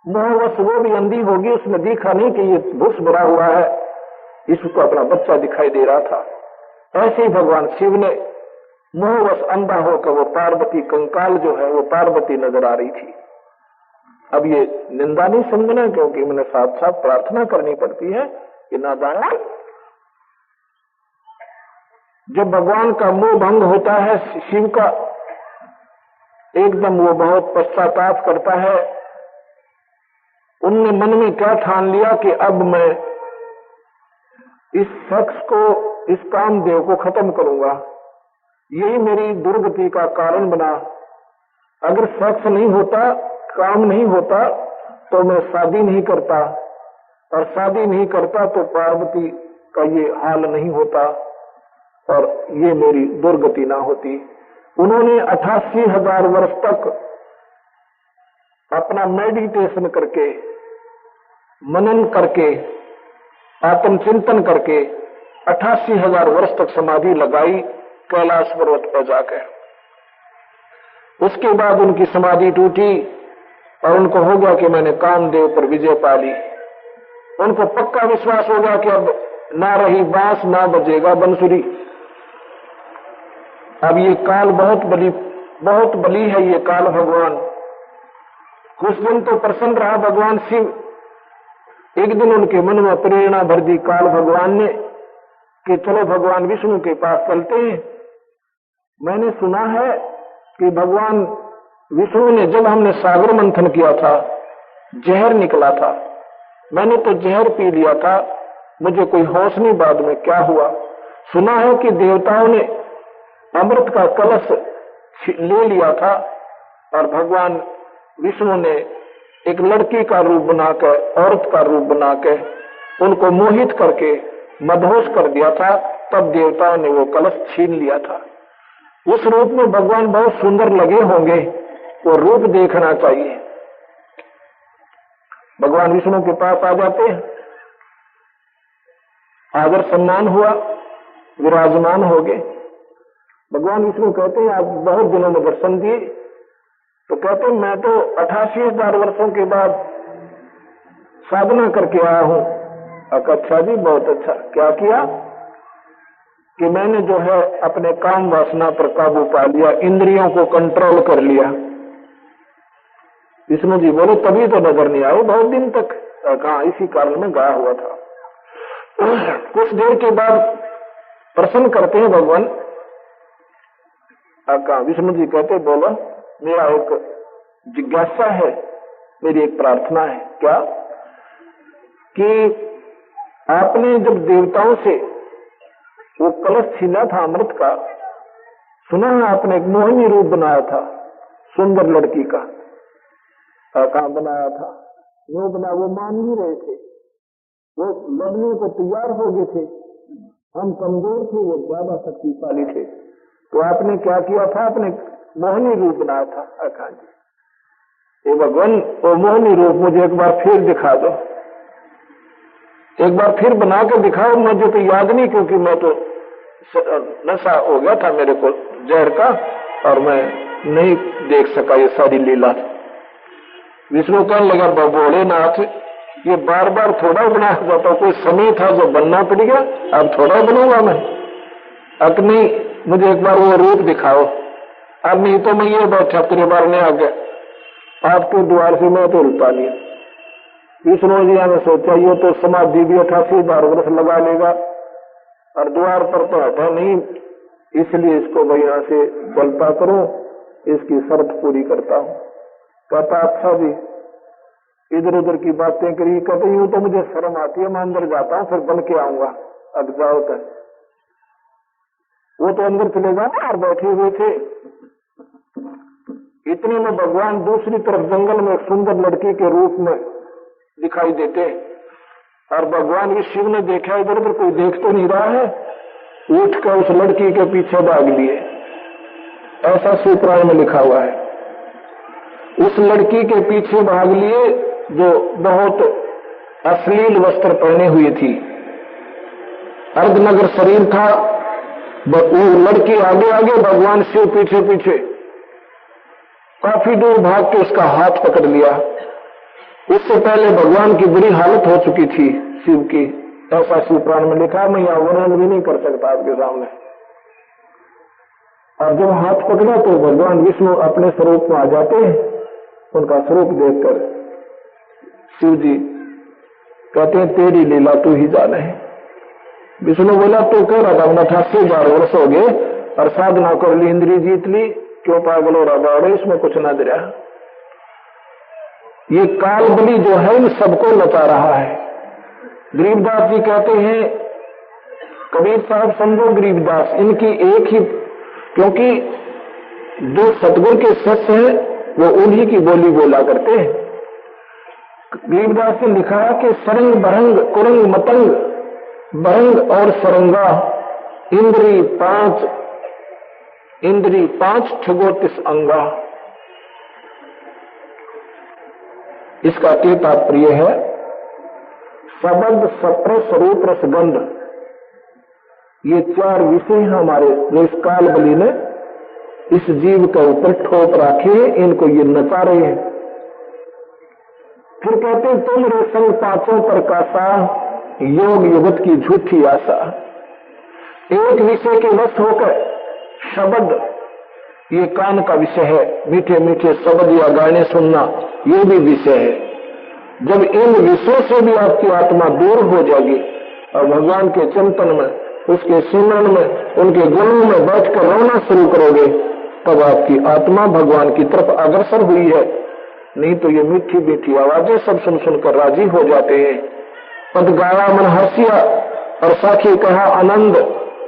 A: मोहवश वो भी अंधी होगी, उसने देखा नहीं कि ये भूस भरा हुआ है, इसको अपना बच्चा दिखाई दे रहा था। ऐसे ही भगवान शिव ने मोहवश अंधा होकर वो पार्वती कंकाल जो है वो पार्वती नजर आ रही थी। अब ये निंदा नहीं समझना, क्योंकि मैंने साथ साथ प्रार्थना करनी पड़ती है कि ना जाना। जब भगवान का मोह भंग होता है शिव का, एकदम वो बहुत पश्चाताप करता है। उनने मन में क्या ठान लिया कि अब मैं इस शख्स को, इस कामदेव को खत्म करूंगा, यही मेरी दुर्गति का कारण बना। अगर शख्स नहीं होता, काम नहीं होता, तो मैं शादी नहीं करता, और शादी नहीं करता तो पार्वती का ये हाल नहीं होता और ये मेरी दुर्गति ना होती। उन्होंने 88,000 वर्ष तक अपना मेडिटेशन करके, मनन करके, आत्मचिंतन करके 88,000 वर्ष तक समाधि लगाई कैलाश पर्वत पर जाकर। उसके बाद उनकी समाधि टूटी और उनको हो गया कि मैंने कामदेव पर विजय पा ली। उनको पक्का विश्वास हो गया कि अब ना रही बांस, ना बजेगा बंसुरी। अब ये काल बहुत बली है, ये काल भगवान। कुछ दिन तो प्रसन्न रहा भगवान शिव। एक दिन उनके मन में प्रेरणा भर दी काल भगवान ने कि चलो भगवान विष्णु के पास चलते हैं। मैंने सुना है कि भगवान विष्णु ने, जब हमने सागर मंथन किया था, जहर निकला था। मैंने तो जहर पी लिया था, मुझे कोई होश नहीं बाद में क्या हुआ। सुना है कि देवताओं ने अमृत का कलश ले लिया था और भगवान विष्णु ने एक लड़की का रूप बनाकर, औरत का रूप बनाकर उनको मोहित करके मदहोश कर दिया था। तब देवताओं ने वो कलश छीन लिया था। उस रूप में भगवान बहुत सुंदर लगे होंगे, वो रूप देखना चाहिए। भगवान विष्णु के पास आ जाते हैं, आदर सम्मान हुआ, विराजमान हो गए। भगवान विष्णु कहते हैं आप बहुत दिनों में दर्शन दिए। तो कहते हैं मैं तो 88,000 वर्षों के बाद साधना करके आया हूं। अच्छा जी, बहुत अच्छा। क्या किया कि मैंने जो है अपने काम वासना पर काबू पा लिया, इंद्रियों को कंट्रोल कर लिया। विष्णु जी बोले तभी तो नजर नहीं आए बहुत दिन तक। कहा इसी कारण में गाया हुआ था। कुछ देर के बाद प्रश्न करते हैं भगवान। कहा विष्णु जी कहते बोलो मेरा एक जिज्ञासा है, मेरी एक प्रार्थना है। क्या कि आपने जब देवताओं से वो कलश छीना था अमृत का, सुना है आपने एक मोहिनी रूप बनाया था सुंदर लड़की का। कहाँ बनाया था? वो बना, वो मान ही रहे थे, वो लड़ने को तैयार हो गए थे। हम कमजोर थे, वो ज्यादा शक्तिशाली थे। तो आपने क्या किया था? आपने मोहिनी रूप बनाया था। अखा जी ये भगवान वो मोहिनी रूप मुझे एक बार फिर दिखा दो, एक बार फिर बना के दिखाओ। मुझे तो याद नहीं, क्योंकि मैं तो नशा हो गया था मेरे को जहर का, और मैं नहीं देख सका ये सारी लीला। विष्णु कहने लगा भोलेनाथ ये बार बार थोड़ा बनाया जाता, कोई समय था जो बनना पड़ गया, अब थोड़ा बनूंगा मैं। अब नहीं, मुझे एक बार वो रूप दिखाओ। अब नहीं तो मैं ये बैठा तेरे बार में आ गया, आपके द्वार से मैं तो हिलता नहीं। विष्णु जी ने सोचा ये तो समाधि भी 88,000 वर्ष लगा लेगा और द्वार पर तो हटा नहीं, इसलिए इसको मैं यहां से बलता करूं, इसकी शर्त पूरी करता हूं। कहता अच्छा जी, इधर उधर की बातें करी। कहते यूं तो मुझे शर्म आती है, मैं अंदर जाता हूं फिर बन के आऊंगा। अब जाओ कर। वो तो अंदर चले गए और बैठे हुए थे। इतने में भगवान दूसरी तरफ जंगल में एक सुंदर लड़की के रूप में दिखाई देते, और भगवान इस शिव ने देखा इधर उधर कोई देख तो नहीं रहा है, उठ कर उस लड़की के पीछे भाग लिए। ऐसा सूत्राण में लिखा हुआ है। उस लड़की के पीछे भाग लिए जो बहुत अश्लील वस्त्र पहने हुई थी, अर्धनगर शरीर था। वो लड़की आगे आगे, भगवान शिव पीछे पीछे। काफी दूर भाग के उसका हाथ पकड़ लिया। उससे पहले भगवान की बुरी हालत हो चुकी थी शिव की, ऐसा शिवपुराण में लिखा। मैं यह वर्णन भी नहीं कर सकता आपके सामने। और जब हाथ पकड़ा तो भगवान विष्णु अपने स्वरूप में आ जाते हैं। उनका स्वरूप देखकर शिव जी कहते हैं तेरी लीला तू ही जाने। विष्णु बोला तो कह रहा था 88,000 वर्ष हो गए और साधना कर ली, इंद्री जीत ली, क्यों पागल हो रहा है? इसमें कुछ ना दे रहा। ये काल बलि जो है इन सबको नचा रहा है। गरीबदास जी कहते हैं, कबीर साहब समझो गरीबदास इनकी एक ही, क्योंकि जो सतगुरु के सत्य है वो उन्हीं की बोली बोला करते हैं। गरीबदास ने लिखा है कि सरंग बरंग कुरंग मतंग बरंग और सरंगा इंद्री पांच ठगोतिस अंगा। इसका क्या तात्पर्य है? शब्द सप्र स्वरूप रसगंध, ये 4 विषय हमारे जो इस काल बलि ने इस जीव के ऊपर ठोक रखे हैं, इनको ये नचा रहे हैं। फिर कहते हैं तुम रे संग पांचों प्रकाशा, योग युगत की झूठी आशा। एक विषय के वश होकर शब्द, ये कान का विषय है, मीठे मीठे शब्द या गाने सुनना ये भी विषय है। जब इन विषयों से भी आपकी आत्मा दूर हो जाएगी और भगवान के चिंतन में, उसके सिमरन में, उनके गुणों में बैठकर रोना शुरू करोगे, तब आपकी आत्मा भगवान की तरफ अग्रसर हुई है। नहीं तो ये मीठी मीठी आवाजें सब सुन सुनकर राजी हो जाते हैं। पद गाया मन हर्षिया और साखी कहा आनंद,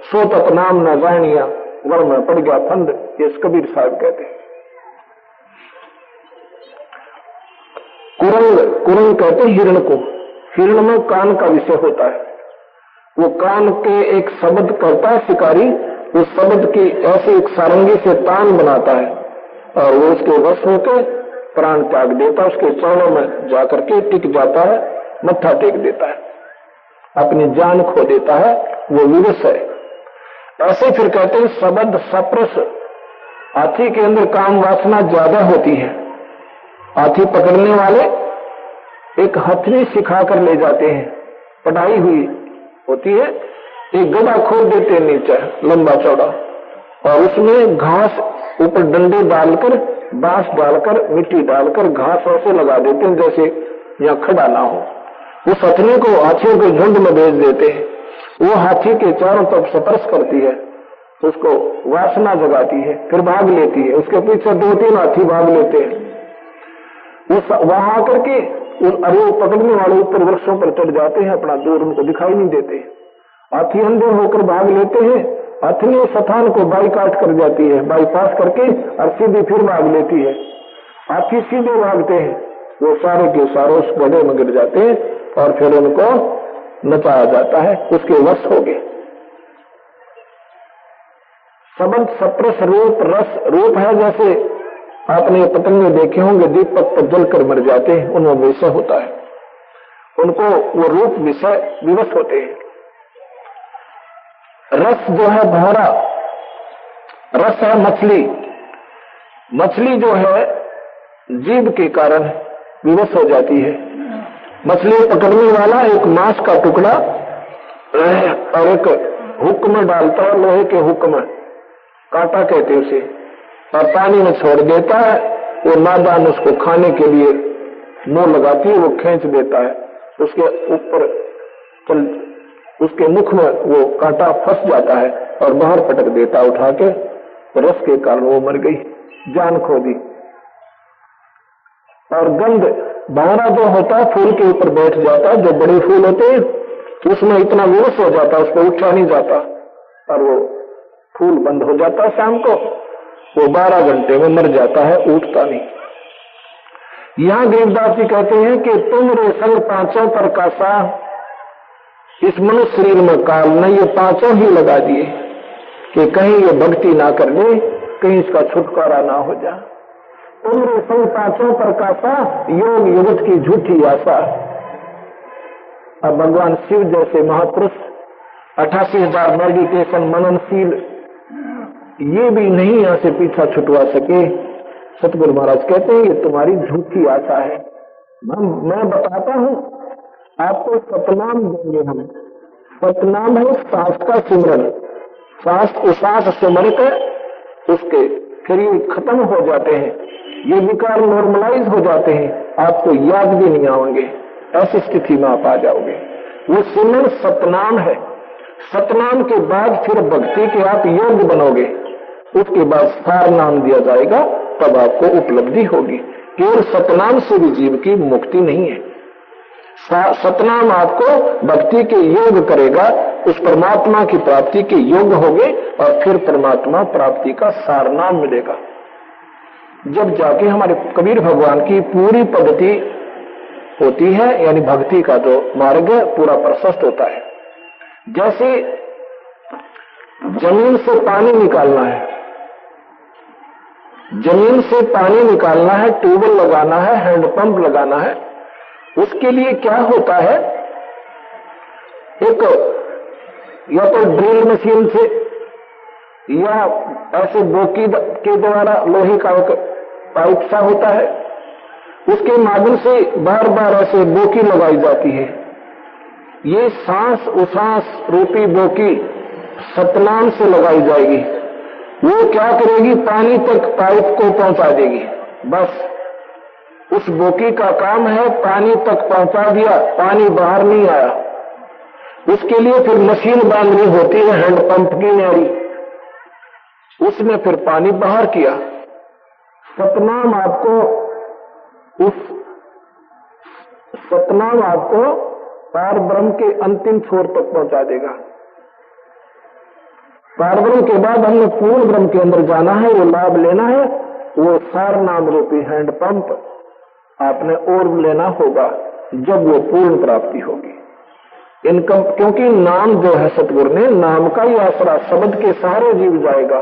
A: सो तक नाम न जानिया, वर में पड़ गया फंद। ये कबीर साहब कहते हैं। कुरंग कहते हिरण को। हिरण में कान का विषय होता है। वो कान के एक शब्द करता है शिकारी, उस शब्द की ऐसे एक सारंगी से तान बनाता है और वो उसके वश होकर प्राण त्याग देता है, उसके चरणों में जाकर के टिक जाता है, मत्था टेक देता है, अपनी जान खो देता है। वो विवश है। ऐसे फिर कहते हैं सबद सप्रस, हाथी के अंदर काम वासना ज्यादा होती है। हाथी पकड़ने वाले एक हथनी सिखा कर ले जाते हैं, पढ़ाई हुई होती है, एक गड्ढा खोद देते हैं नीचे लंबा चौड़ा, और उसमें घास ऊपर डंडे डालकर, बांस डालकर, मिट्टी डालकर घास ऐसे लगा देते हैं जैसे यहाँ खड़ा ना हो। उस हथनी को हाथियों के झुंड में भेज देते हैं, वो हाथी के चारों तरफ स्पर्श करती है, उसको वासना जगाती है, फिर भाग लेती है। उसके पीछे 2-3 हाथी भाग लेते हैं। उस वहां आकर के वो पकड़ने वाले ऊपर वृक्षों पर चढ़ जाते हैं, अपना दूर उनको दिखाई नहीं देते। हाथी अंधे होकर भाग लेते हैं। हथनी स्थान को बाईकाट कर जाती है, बाईपास करके, और सीधी फिर भाग लेती है। हाथी सीधे भागते हैं, वो सारे के सारे उस गड्ढे में गिर जाते हैं और फिर उनको नचाया जाता है, उसके वश हो गए। सबद सप्रस रूप रस, रूप है जैसे आपने पतंगे देखे होंगे दीपक पर जलकर मर जाते हैं, उनमें विषय होता है, उनको वो रूप विषय विवश होते हैं। रस जो है भौरा, रस है मछली। मछली जो है जीभ के कारण विवश हो जाती है। मछली पकड़ने वाला एक मांस का टुकड़ा और एक हुक में डालता है, लोहे के हुक में, कांटा कहते उसे, और पानी में छोड़ देता है। वो नादान उसको खाने के लिए मुंह लगाती है, वो खींच देता है, उसके ऊपर उसके मुख में वो कांटा फंस जाता है और बाहर पटक देता उठा के, रस के कारण वो मर गई, जान खो दी। और गंध, भौरा जो होता है फूल के ऊपर बैठ जाता है, जो बड़े फूल होते हैं उसमें इतना विवश हो जाता है, उसको उठा नहीं जाता और वो फूल बंद हो जाता है। शाम को वो 12 घंटे में मर जाता है, उठता नहीं। यहां गरीबदास जी कहते हैं कि तुम रे संग पांचों पर कासा, इस मनुष्य शरीर में काल ने ये पांचों ही लगा दिए कि कहीं ये भक्ति ना कर ले, कहीं इसका छुटकारा ना हो जा। तुम रे संग पांचों पर कासा, योग युगत की झूठी आशा। अब भगवान शिव जैसे महापुरुष 88,000 मेडिटेशन मननशील, ये भी नहीं यहां से पीछा छुटवा सके। सतगुरु महाराज कहते हैं ये तुम्हारी झूठी आशा है। मैं बताता हूं आपको, सतनाम देंगे हम। सतनाम है सांस का सिमरन, सांस सिमर कर उसके फिर ये खत्म हो जाते हैं, ये विकार नॉर्मलाइज हो जाते हैं, आपको याद भी नहीं आएंगे, ऐसी स्थिति में आप आ जाओगे। वो सिमरन सतनाम है। सतनाम के बाद फिर भक्ति के आप योग्य बनोगे, उसके बाद सार नाम दिया जाएगा, तब आपको उपलब्धि होगी। केवल सतनाम से भी जीव की मुक्ति नहीं है। सतनाम आपको भक्ति के योग करेगा, उस परमात्मा की प्राप्ति के योग होगे और फिर परमात्मा प्राप्ति का सार नाम मिलेगा। जब जाके हमारे कबीर भगवान की पूरी पद्धति होती है, यानी भक्ति का जो मार्ग है पूरा प्रशस्त होता है। जैसे जमीन से पानी निकालना है, जमीन से पानी निकालना है, ट्यूबवेल लगाना है, हैंडपंप लगाना है, उसके लिए क्या होता है, एक या तो ड्रिल मशीन से या ऐसे बोकी के द्वारा लोहे का एक पाइप सा होता है, उसके माध्यम से बार बार ऐसे बोकी लगाई जाती है। ये सांस उसास रूपी बोकी सतनाम से लगाई जाएगी। वो क्या करेगी, पानी तक पाइप को पहुंचा देगी। बस उस बोकी का काम है पानी तक पहुंचा दिया, पानी बाहर नहीं आया। उसके लिए फिर मशीन बांधनी होती है, हैंडपंप की नारी, उसमें फिर पानी बाहर किया। सतनाम आपको पार ब्रह्म के अंतिम छोर तक पहुंचा देगा। पार ब्रह्म के बाद हमने पूर्ण ब्रह्म के अंदर जाना है, वो लाभ लेना है, वो सार नाम रूपी हैंडपंप आपने और लेना होगा जब वो पूर्ण प्राप्ति होगी। इनका क्योंकि नाम जो है सतगुरु ने, नाम का ही आसरा, शब्द के सहारे जीव जाएगा।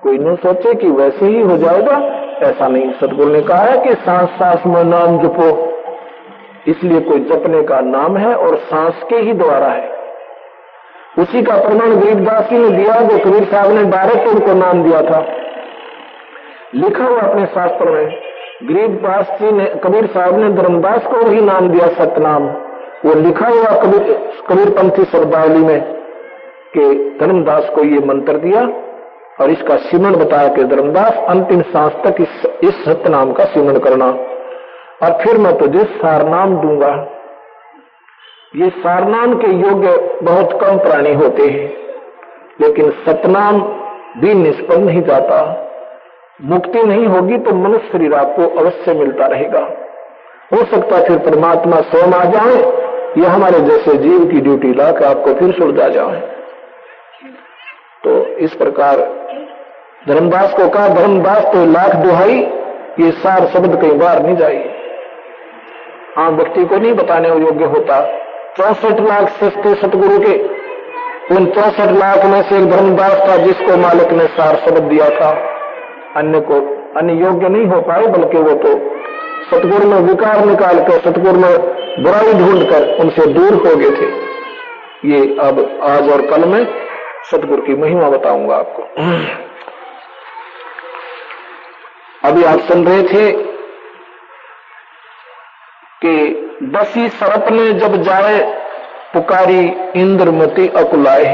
A: कोई न सोचे कि वैसे ही हो जाएगा, ऐसा नहीं। सतगुरु ने कहा है कि सांस सांस में नाम जपो, इसलिए कोई जपने का नाम है और सांस के ही द्वारा है। उसी का प्रमाण गरीबदास जी ने दिया, जो कबीर साहब ने डायरेक्ट उनको नाम दिया था। लिखा हुआ अपने शास्त्र में, गरीबदास जी ने, कबीर साहब ने धर्मदास को वही नाम दिया, सतनाम। वो लिखा हुआ कबीरपंथी शब्दावली में कि धर्मदास को ये मंत्र दिया और इसका सिमरण बताया कि धर्मदास अंतिम सांस तक इस सतनाम का सिमरण करना, और फिर मैं तुझे सारनाम दूंगा। ये सारनाम के योग्य बहुत कम प्राणी होते हैं, लेकिन सतनाम भी निष्फल नहीं जाता। मुक्ति नहीं होगी तो मनुष्य शरीर आपको अवश्य मिलता रहेगा। हो सकता फिर परमात्मा स्वयं आ जाए या हमारे जैसे जीव की ड्यूटी लाकर आपको फिर सुलझा जाए। तो इस प्रकार धर्मदास को कहा, धर्मदास तो लाख दुहाई, ये सार शब्द कई बार नहीं जाई। हाँ, व्यक्ति को नहीं बताने योग्य होता। 64 लाख सस्ते सतगुरु के, उन 64 लाख में से एक धर्मदास था जिसको मालिक ने सार शब्द दिया था। अन्य योग्य नहीं हो पाए, बल्कि वो तो सतगुरु में विकार निकाल कर, सतगुरु में बुराई ढूंढकर उनसे दूर हो गए थे। ये अब आज और कल में सतगुरु की महिमा बताऊंगा आपको। अभी आप सुन रहे थे कि दसी सरप ने जब जाए पुकारी इंद्रमती अकुलाए,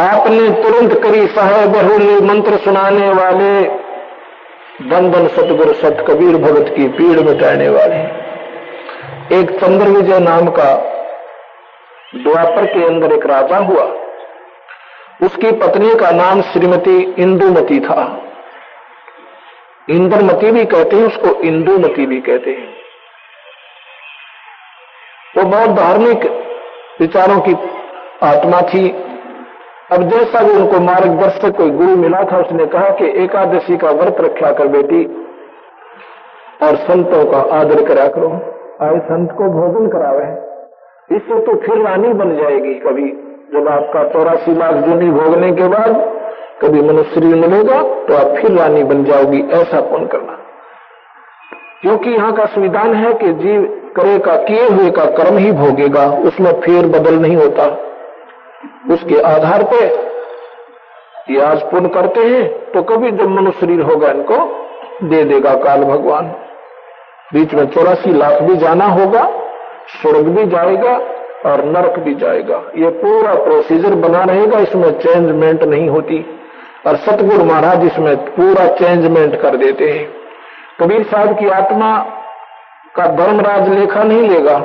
A: आपने तुरंत करी सहाय बहुली मंत्र सुनाने वाले, बंधन सतगुरु सत कबीर भगत की पीड़ मिटाने वाले। एक चंद्र विजय नाम का द्वापर के अंदर एक राजा हुआ, उसकी पत्नी का नाम श्रीमती इंदुमती था। इंद्रमती भी कहते हैं उसको, इंदुमती भी कहते हैं। वो बहुत धार्मिक विचारों की आत्मा थी। अब जैसा भी उनको मार्गदर्शक कोई गुरु मिला था, उसने कहा कि एकादशी का व्रत रखा कर बेटी, और संतों का आदर करा करो, आए संत को भोजन करावे, इससे तो फिर रानी बन जाएगी। कभी जब आपका 84 लाख जूनी भोगने के बाद कभी मनुष्य शरीर मिलेगा तो आप फिर रानी बन जाओगी, ऐसा कौन करना। क्योंकि यहाँ का संविधान है कि जीव करेगा, किए हुए का कर्म ही भोगेगा, उसमें फेर बदल नहीं होता। उसके आधार पे ये आज पुण्य करते हैं तो कभी जब मनुष्य शरीर होगा इनको दे देगा काल भगवान। बीच में 84 लाख भी जाना होगा, स्वर्ग भी जाएगा और नरक भी जाएगा। ये पूरा प्रोसीजर बना रहेगा, इसमें चेंजमेंट नहीं होती। और सतगुरु महाराज इसमें पूरा चेंजमेंट कर देते हैं। कबीर साहब की आत्मा का धर्मराज लेखा नहीं लेगा,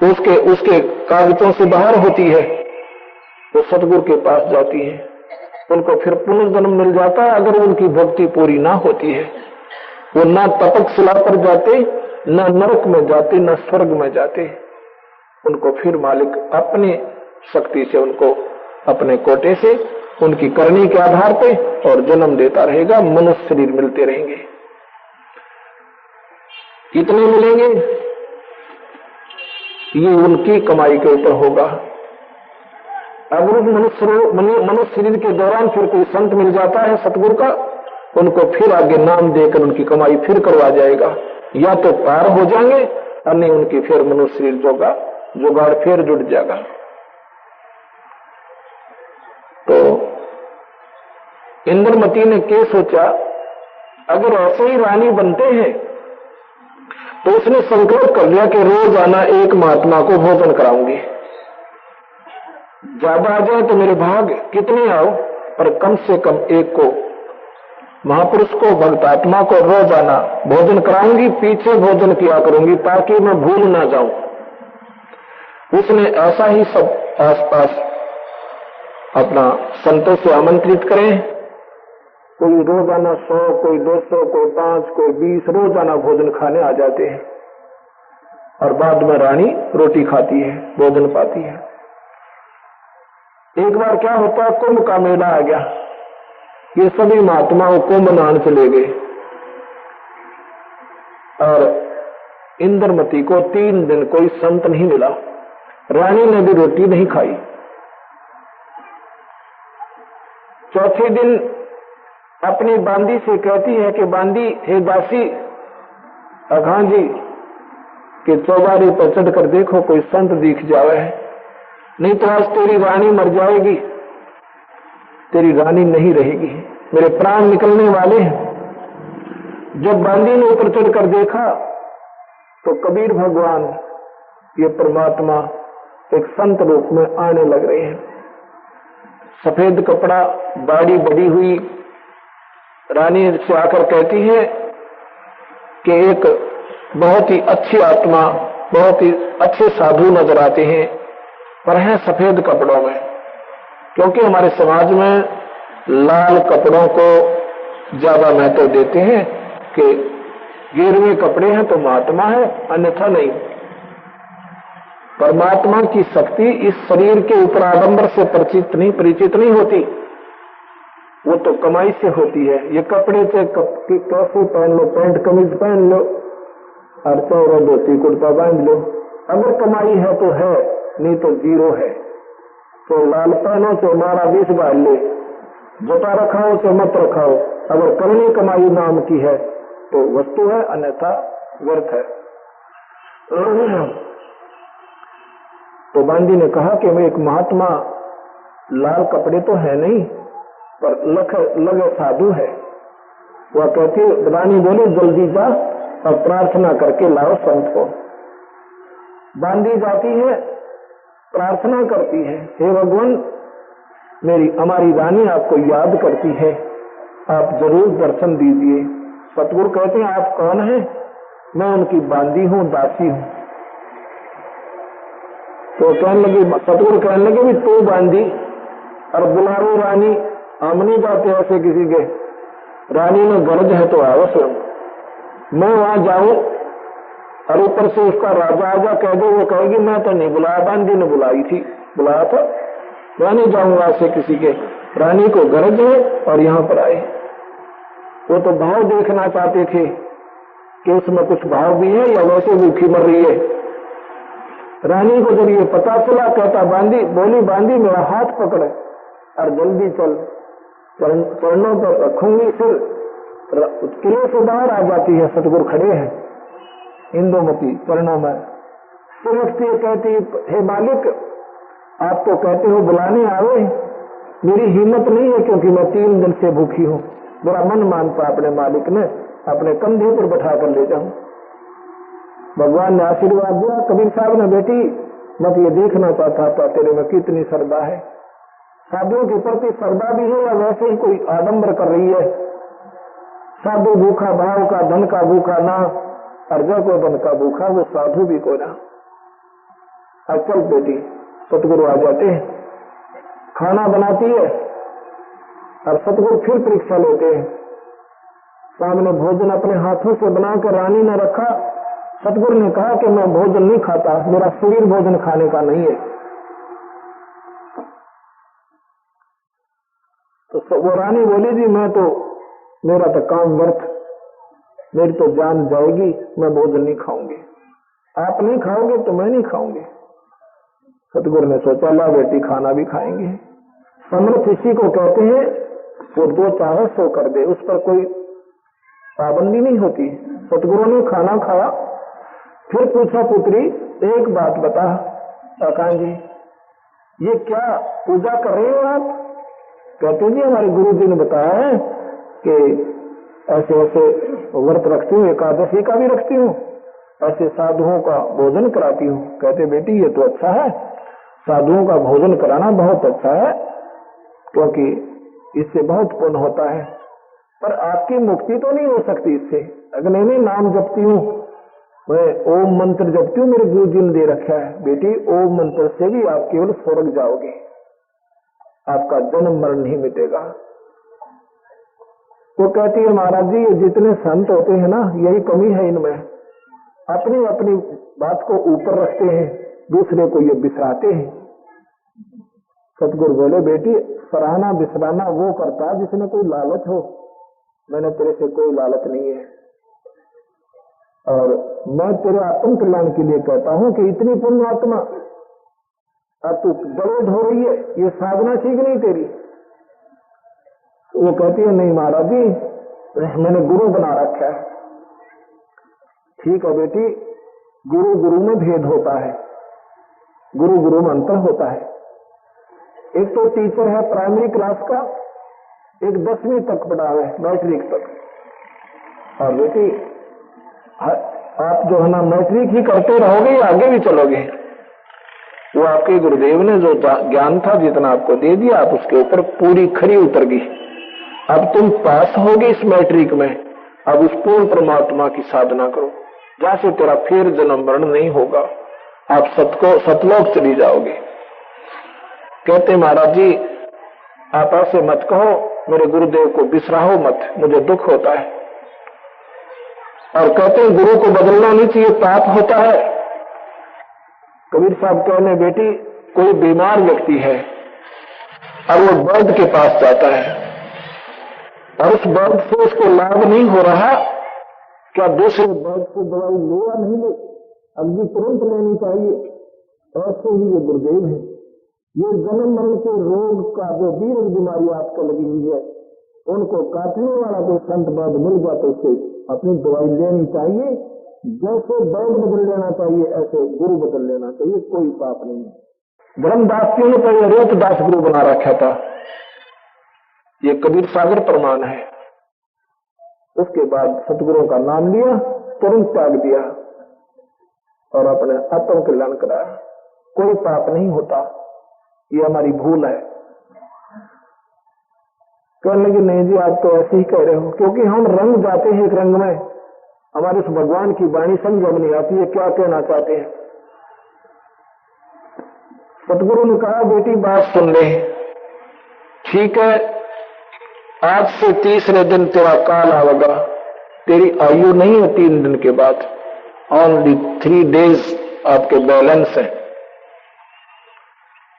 A: उसके कागजों से बाहर होती है, वो सतगुरु के पास जाती है, उनको फिर पुनर्जन्म मिल जाता है। अगर उनकी भक्ति पूरी ना होती है, वो ना तपकशिला पर जाते, न नरक में जाते, न स्वर्ग में जाते। उनको फिर मालिक अपनी शक्ति से, उनको अपने कोटे से, उनकी करनी के आधार पे और जन्म देता रहेगा, मनुष्य शरीर मिलते रहेंगे। कितने मिलेंगे ये उनकी कमाई के ऊपर होगा। अगर उस मनुष्य शरीर के दौरान फिर कोई संत मिल जाता है सतगुरु का, उनको फिर आगे नाम देकर उनकी कमाई फिर करवा जाएगा। या तो पार हो जाएंगे और नहीं उनकी फिर मनुष्य शरीर जुगाड़ फिर जुट जाएगा। तो इंद्रमती ने क्या सोचा, अगर ऐसे ही रानी बनते हैं तो उसने संकल्प कर लिया कि रोज आना एक महात्मा को भोजन कराऊंगी। ज्यादा आ जाए तो मेरे भाग, कितने आओ पर कम से कम एक को, महापुरुष को, भक्तात्मा को रोज आना भोजन कराऊंगी। पीछे भोजन किया करूंगी ताकि मैं भूल ना जाऊं। उसने ऐसा ही सब आसपास अपना संतों से आमंत्रित करें। कोई रोजाना 100, कोई 200, कोई 5, कोई 20 रोजाना भोजन खाने आ जाते हैं और बाद में रानी रोटी खाती है, भोजन पाती है। एक बार क्या होता, कुंभ का मेला आ गया, ये सभी महात्माओं कुंभ नहाने चले गए और इंद्रमती को 3 दिन कोई संत नहीं मिला। रानी ने भी रोटी नहीं खाई। चौथे दिन अपनी बांदी से कहती है कि बांदी, हे दासी, अघां जी के चौबारे पर चढ़कर देखो कोई संत दिख जावे है। नहीं तो आज तेरी रानी मर जाएगी, तेरी रानी नहीं रहेगी, मेरे प्राण निकलने वाले हैं। जब बांदी ने ऊपर चढ़कर देखा तो कबीर भगवान, ये परमात्मा एक संत रूप में आने लग रहे हैं। सफेद कपड़ा, दाढ़ी बड़ी हुई, रानी से आकर कहती है कि एक बहुत ही अच्छी आत्मा, बहुत ही अच्छे साधु नजर आते हैं, पर हैं सफेद कपड़ों में। क्योंकि हमारे समाज में लाल कपड़ों को ज्यादा महत्व देते हैं कि गेरुए कपड़े हैं तो महात्मा है, अन्यथा नहीं। परमात्मा की शक्ति इस शरीर के ऊपर आडंबर से परिचित नहीं होती, वो तो कमाई से होती है। ये कपड़े से कैसे पहन लो, पैंट कमीज पहन लो और चौरा धोती कुर्ता बांध लो, अगर कमाई है तो है, नहीं तो जीरो है। तो लाल पहनो तो मारा 20 बार ले, जटा रखाओ तो मत रखाओ, अगर करनी कमाई नाम की है तो वस्तु है, अन्यथा व्यर्थ है। तो बांदी ने कहा कि मैं एक महात्मा, लाल कपड़े तो है नहीं पर लगे साधु है। वह कहती, रानी बोली जल्दी जा और प्रार्थना करके लाओ संत को। बांदी जाती है, प्रार्थना करती है, हे भगवान हमारी रानी आपको याद करती है, आप जरूर दर्शन दीजिए। सतगुरु कहते हैं आप कौन हैं? मैं उनकी बांदी हूं, दासी हूं। तो कहने लगी, सतगुरु कहने लगे भी तू बांदी और बुला रही रानी, हम नहीं जाते ऐसे किसी के, रानी में गरज है तो आओ स्वयं। मैं वहां जाऊं और ऊपर से उसका राजा आजा कह दे, वो कहेगी मैं तो नहीं बुलाया, बांदी ने बुलाई थी, बुलाया था, मैं नहीं जाऊंगा ऐसे किसी के। रानी को गरज है और यहां पर आए। वो तो भाव देखना चाहते थे कि उसमें कुछ भाव भी है या वैसे भूखी मर रही है। रानी को जब ये पता चला, कहता बांदी बोली, बांदी मेरा हाथ पकड़ और जल्दी चल, चरणों पर रखूंगी, फिर किले से बाहर आ जाती है। सतगुरु खड़े हैं इंदुमती चरणों में, फिर उठती है, कहती हे मालिक आप तो कहते हो बुलाने आए, मेरी हिम्मत नहीं है क्योंकि मैं 3 दिन से भूखी हूं। मेरा मन मानता अपने मालिक ने अपने कंधे पर बैठा कर ले जाऊं। भगवान ने आशीर्वाद दिया। कबीर साहब ने, बेटी मैं तो ये देखना चाहता था तेरे में कितनी श्रद्धा है, साधुओं के प्रति श्रद्धा भी है या वैसे ही कोई आडंबर कर रही है। साधु भूखा भाव का, धन का भूखा ना, अर्जा को धन का भूखा, वो साधु भी को ना। चल बेटी, सतगुरु आ जाते हैं, खाना बनाती है और सतगुरु फिर परीक्षा लेते हैं। सामने भोजन अपने हाथों से बनाकर रानी ने रखा। सतगुरु ने कहा कि मैं भोजन नहीं खाता, मेरा शरीर भोजन खाने का नहीं है। तो वो रानी बोली जी मैं तो, मेरा तो काम व्यर्थ, मेरी तो जान जाएगी, मैं भोजन नहीं खाऊंगी। आप नहीं खाओगे तो मैं नहीं खाऊंगी। सतगुरु ने सोचा ला बेटी खाना भी खाएंगे। समर्थ इसी को कहते हैं, वो जो चाहे सो कर दे, उस पर कोई पाबंदी नहीं होती। सतगुरु ने खाना खाया, फिर पूछा पुत्री एक बात बता काका जी, ये क्या पूजा कर रहे हो आप? कहते जी हमारे गुरु जी ने बताया है कि ऐसे ऐसे व्रत रखती हूँ, एकादशी का भी रखती हूँ, ऐसे साधुओं का भोजन कराती हूँ। कहते बेटी ये तो अच्छा है, साधुओं का भोजन कराना बहुत अच्छा है क्योंकि इससे बहुत पुण्य होता है, पर आपकी मुक्ति तो नहीं हो सकती इससे। अगर मैं नाम जपती हूँ, मैं ओम मंत्र जपती हूँ, मेरे गुरु जी ने दे रखा है, बेटी ओम मंत्र से भी आप केवल स्वर्ग जाओगे, आपका जन्म मरण नहीं मिटेगा। वो कहती है महाराज जी ये जितने संत होते हैं ना, यही कमी है इनमें, अपनी अपनी बात को ऊपर रखते हैं, दूसरे को ये बिसराते हैं। सतगुरु बोले बेटी सराहना बिसराना वो करता है जिसमें कोई लालच हो, मैंने तेरे से कोई लालच नहीं है, और मैं तेरे आत्म कल्याण के लिए कहता हूं कि इतनी पुण्य आत्मा अब तू बड़े हो रही है, ये साधना ठीक नहीं तेरी। वो कहती है नहीं महाराज जी मैंने गुरु बना रखा है। ठीक है बेटी, गुरु गुरु में भेद होता है, गुरु गुरु में अंतर होता है। एक तो टीचर है प्राइमरी क्लास का, एक 10वीं तक पढ़ा है, मैट्रिक तक। और बेटी आप जो है ना मैट्रिक ही करते रहोगे या आगे भी चलोगे? वो आपके गुरुदेव ने जो ज्ञान था जितना आपको दे दिया, आप उसके ऊपर पूरी खरी उतर गई। अब तुम पास होगे इस मैट्रिक में, अब उस पूर्ण परमात्मा की साधना करो, जहां से तेरा फिर जन्म मरण नहीं होगा, आप सतलोक चली जाओगे। कहते महाराज जी आप ऐसे मत कहो, मेरे गुरुदेव को बिसराहो मत, मुझे दुख होता है। और कहते हैं गुरु को बदलना नहीं चाहिए, पाप होता है। कबीर साहब कहने बेटी कोई बीमार व्यक्ति है और वो वैद्य के पास जाता है और उस वैद्य से उसको लाभ नहीं हो रहा, क्या दूसरे वैद्य से दवाई ले या नहीं ले? अभी तुरंत लेनी चाहिए। ऐसे ही ये गुरुदेव है, ये जन्म मरण के रोग का जो वीर बीमारी आपको लगी हुई है, उनको काटने वाला कोई संत वैद्य मिल गया तो उससे अपनी दवाई लेनी चाहिए। जैसे वैद्य बदल लेना चाहिए ऐसे गुरु बदल लेना चाहिए, कोई पाप नहीं है। ब्रह्मदास जी ने तो ये रोतदास गुरु बना रखा था, ये कबीर सागर प्रमाण है। उसके बाद सतगुरु का नाम लिया, तुरंत त्याग दिया और अपने आत्म कल्याण कराया। कोई पाप नहीं होता, ये हमारी भूल है। कहने लगे नहीं जी आप तो ऐसे ही कह रहे हो, क्योंकि हम रंग जाते हैं एक रंग में, हमारे उस भगवान की वाणी समझ नहीं आती है क्या कहना चाहते हैं। सतगुरु ने कहा बेटी बात सुन ले, ठीक है आज से तीसरे दिन तेरा काल आवेगा, तेरी आयु नहीं है 3 दिन के बाद, ओनली 3 डेज आपके बैलेंस है।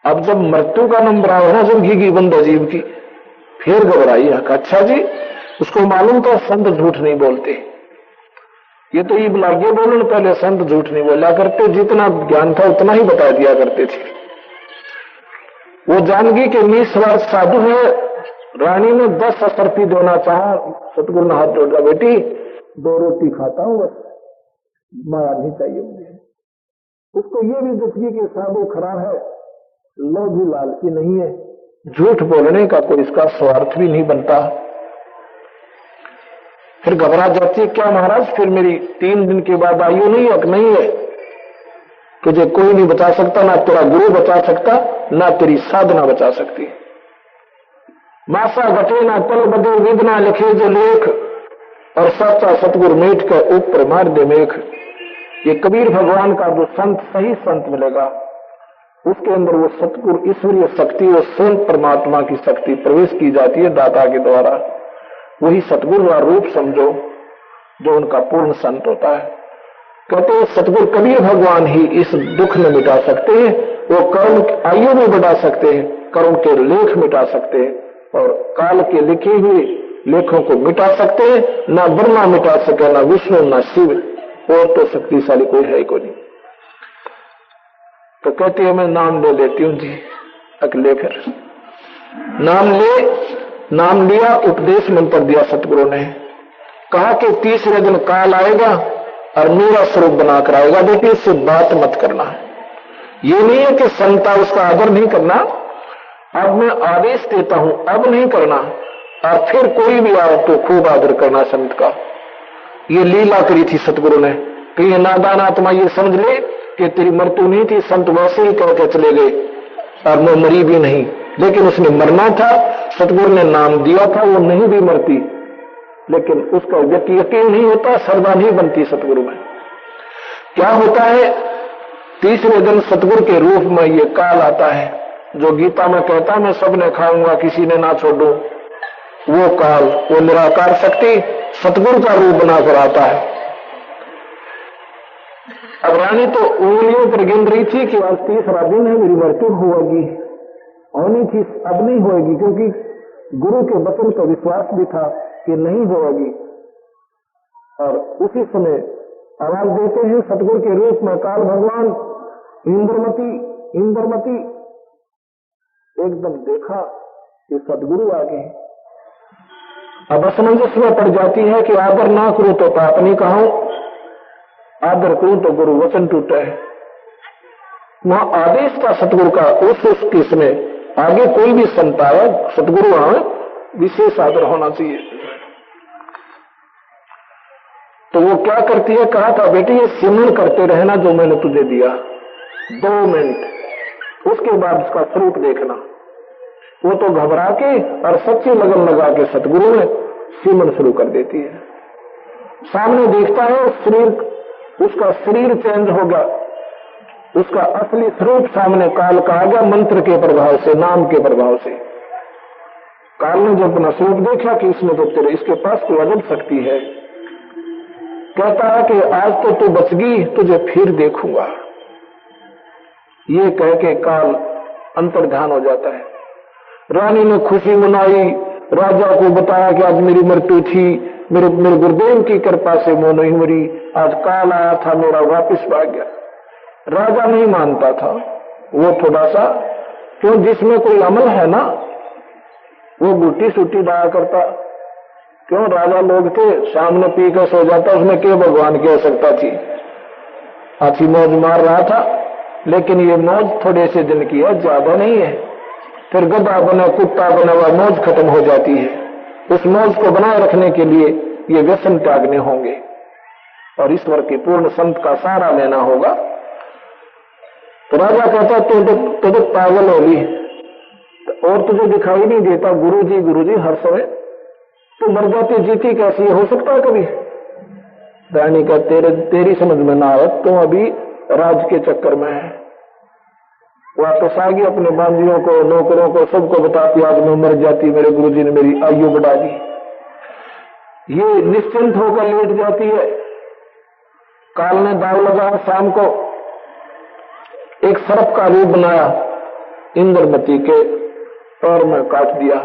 A: अब जब मृत्यु का नंबर आए ना जिंदगी की बंद अजीब की, फिर घबराई। अच्छा जी उसको मालूम था संत झूठ नहीं बोलते, ये तो ईब लागे बोलन पहले संत झूठ नहीं बोला करते, जितना ज्ञान था उतना ही बता दिया करते थे। वो जानगी के 20 वर्ष साधु है, रानी ने 10 असरफी देना चाहा, सतगुरु ने हाथ जोड़ा बेटी 2 रोटी खाता हूं बस, माया नहीं चाहिए मुझे। उसको ये भी दुखी कि साधु खरा है, लोभी लालची नहीं है, झूठ बोलने का कोई इसका स्वार्थ भी नहीं बनता। फिर घबरा जाती है, क्या महाराज फिर मेरी 3 दिन के बाद आयु नहीं है? नहीं है, तुझे कोई नहीं बचा सकता, ना तेरा गुरु बचा सकता, ना तेरी साधना बचा सकती। मासा घटे ना तल बदे विदना लिखे जो लेख, और सच्चा सतगुरु मेट कर ऊपर मार दे मेघ। ये कबीर भगवान का जो संत सही संत मिलेगा, उसके अंदर वो सतगुरु ईश्वरीय शक्ति, वो स्वयं परमात्मा की शक्ति प्रवेश की जाती है दाता के द्वारा। वही सतगुरु का रूप समझो जो उनका पूर्ण संत होता है। कहते हैं सतगुरु कबीर भगवान ही इस दुख में मिटा सकते हैं, वो कर्म आयु में बढ़ा सकते हैं, कर्म के लेख मिटा सकते हैं, और काल के लिखे हुए लेखों को मिटा सकते हैं। ना ब्रह्मा मिटा सके, ना विष्णु, ना शिव, और तो शक्तिशाली कोई है को नहीं। तो कहती है मैं नाम ले लेती हूं जी अगले। फिर नाम लिया, उपदेश मंत्र दिया सतगुरु ने, कहा कि तीसरे दिन काल आएगा और मेरा स्वरूप बनाकर आएगा, बेटी इससे बात मत करना। ये नहीं है कि संता उसका आदर नहीं करना, अब मैं आदेश देता हूं अब नहीं करना, और फिर कोई भी आए तो खूब आदर करना संत का। ये लीला करी थी सतगुरु ने कि ये नादान आत्मा ये समझ ले कि तेरी मृत्यु नहीं थी, संत वैसे ही कहकर चले गए और वो मरी भी नहीं, लेकिन उसने मरना था। सतगुरु ने नाम दिया था, वो नहीं भी मरती, लेकिन उसका यकीन नहीं होता, श्रद्धा नहीं बनती सतगुरु में। क्या होता है, तीसरे दिन सतगुरु के रूप में ये काल आता है जो गीता में कहता मैं सबने खाऊंगा किसी ने ना छोड़ू। वो काल, वो निराकार शक्ति सतगुरु का रूप बनाकर आता है। अब रानी तो उंगलियों पर गिन रही थी कि आज 3रा दिन है, मेरी मृत्यु होगी, होनी थी, अब नहीं होगी, क्योंकि गुरु के वचन का विश्वास भी था कि नहीं होगी। और उसी समय आवाज देते हैं सतगुरु के रूप में काल भगवान, इंद्रमती एकदम देखा कि सतगुरु आ गए। अब असमंजस में पड़ जाती है कि आदर ना करूं तो पाप नहीं कहूं, आदर करूं तो गुरु वचन टूटे। वहां आदेश था सतगुरु का उस किस में आगे कोई भी संत आए, सतगुरु आए, विशेष आदर होना चाहिए। तो वो क्या करती है, कहा था बेटी ये सिमरन करते रहना जो मैंने तुझे दिया 2 मिनट, उसके बाद उसका स्वरूप देखना। वो तो घबरा के और सच्ची लगन लगा के सतगुरु में सिमरन शुरू कर देती है। सामने देखता है शरीर, उसका शरीर चेंज हो गया, उसका असली स्वरूप सामने काल का आ गया, मंत्र के प्रभाव से, नाम के प्रभाव से। काल ने जब अपना स्वरूप देखा कि इसमें तो तेरे, इसके पास कोई अजब शक्ति है, कहता है कि आज तो तू बच गई, तुझे फिर देखूंगा। ये कह के काल अंतर्ध्यान हो जाता है। रानी ने खुशी मनाई, राजा को बताया कि आज मेरी मृत्यु थी, मेरे गुरुदेव की कृपा से मैं नहीं मरी, आज काल आया था मेरा, वापिस भाग गया। राजा नहीं मानता था, वो थोड़ा सा, क्यों, जिसमें कोई अमल है ना वो गुट्टी सुट्टी डाया करता। क्यों, राजा लोग थे, शाम में पी कर सो जाता, उसमें क्या भगवान की आवश्यकता थी। हाथी मौज मार रहा था, लेकिन ये मौज थोड़े से दिन की है, ज्यादा नहीं है। फिर गधा बना, कुत्ता बना हुआ मौज खत्म हो जाती है। उस मौज को बनाए रखने के लिए ये व्यसन त्यागने होंगे और ईश्वर के पूर्ण संत का सहारा लेना होगा। तो राजा कहता तू तो पागल होगी और तुझे दिखाई नहीं देता गुरुजी हर समय, तू मर जाती जीती कैसी हो सकता है कभी? रानी का तेरी समझ में ना आए, तो अभी राज के चक्कर में है। वापस आ गई, अपने बांधियों को, नौकरों को, सबको बताती आज मैं मर जाती, मेरे गुरुजी ने मेरी आयु बढ़ा दी। ये निश्चिंत होकर लेट जाती है। काल ने दाव लगाया, शाम को एक सर्प का रूप बनाया, इंद्रमती के पैर में काट दिया।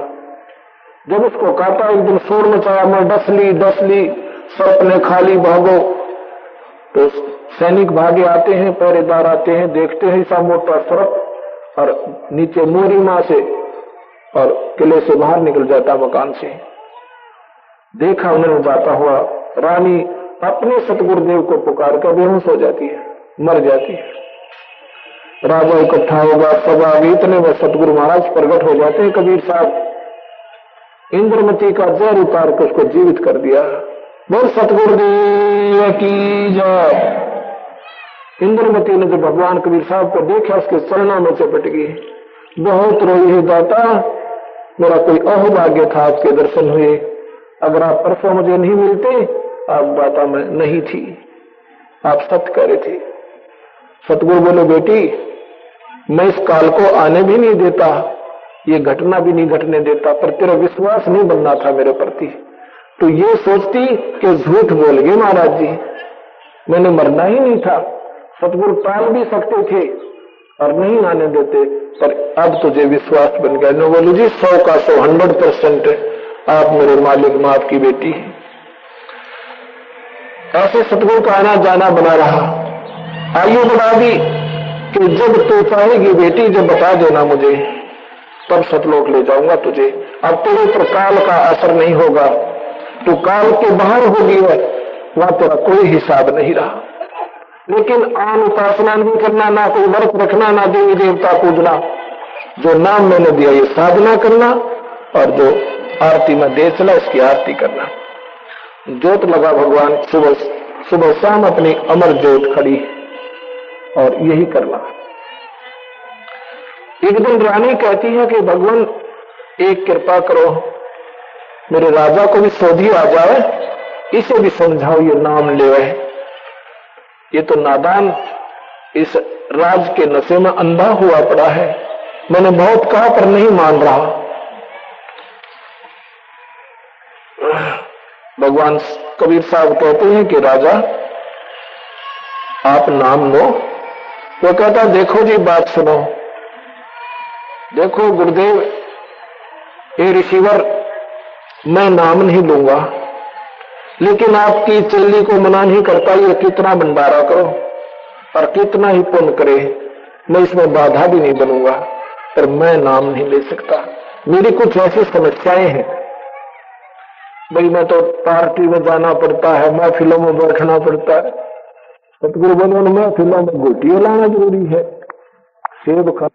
A: जब उसको काटा एक दिन शोर मचाया, मैं डस ली, सर्प ने खा ली, भागो। तो सैनिक भागे आते हैं, पहरेदार आते हैं, देखते हैं ऐसा मोटा सर्प और नीचे मोरी मां से और किले से बाहर निकल जाता मकान से। देखा उन्होंने जाता हुआ, रानी अपने सतगुरुदेव को पुकार कर बेहोश हो जाती है, मर जाती है। राजा इकट्ठा होगा, सब आ गए, इतने में सतगुरु महाराज प्रकट हो जाते हैं। कबीर साहब इंद्रमती का जहर उतार कर उसको जीवित कर दिया। बोल सतगुरुदेव की जय। इंद्रमती ने जब भगवान कबीर साहब को देखा, उसके चरणों में चपट गई, बहुत रोई है, दाता मेरा कोई अहोभाग्य था, आपके दर्शन हुए, अगर आप परसों मुझे नहीं मिलते, आप दाता मैं नहीं थी, आप सत्य कह रहे थे। सतगुरु बोले बेटी मैं इस काल को आने भी नहीं देता, ये घटना भी नहीं घटने देता, पर तेरा विश्वास नहीं बनना था मेरे प्रति। तो ये सोचती कि झूठ बोल गए महाराज जी, मैंने मरना ही नहीं था। सतगुरु टाल भी सकते थे और नहीं आने देते, पर अब तुझे विश्वास बन गया। नो बोलू जी 100 का 100 100% आप मेरे मालिक, मां आपकी बेटी। ऐसे सतगुरु का आना जाना बना रहा। आयु बढ़ा दी कि जब तू चाहेगी बेटी, जब बता देना मुझे, तब सतलोक ले जाऊंगा तुझे। अब तेरे ऊपर काल का असर नहीं होगा, तू काल के बाहर होगी, वहां तेरा कोई हिसाब नहीं रहा। लेकिन आन उपासना नहीं करना, ना कोई व्रत रखना, ना देवी देवता पूजना, जो नाम मैंने दिया ये साधना करना, और जो आरती में दे चला इसकी आरती करना। ज्योत लगा भगवान, सुबह शाम अपनी अमर ज्योत खड़ी, और यही करना। एक दिन रानी कहती है कि भगवान एक कृपा करो, मेरे राजा को भी सोधी आ जाए, इसे भी समझाओ ये नाम ले। ये तो नादान इस राज के नशे में अंधा हुआ पड़ा है, मैंने बहुत कहा पर नहीं मान रहा। भगवान कबीर साहब कहते हैं कि राजा आप नाम लो। वो कहता देखो जी बात सुनो, देखो गुरुदेव हे ऋषिवर, मैं नाम नहीं लूंगा, लेकिन आपकी चेली को मना नहीं करता, ये कितना भंडारा करो और कितना ही पुण्य करे, मैं इसमें बाधा भी नहीं बनूंगा, पर मैं नाम नहीं ले सकता। मेरी कुछ ऐसी समस्याएं हैं, भाई मैं तो पार्टी में जाना पड़ता है, महफिलों में बैठना पड़ता है। सतगुरु बोले महफिलों में गोटियां लाना जरूरी है, सेब खा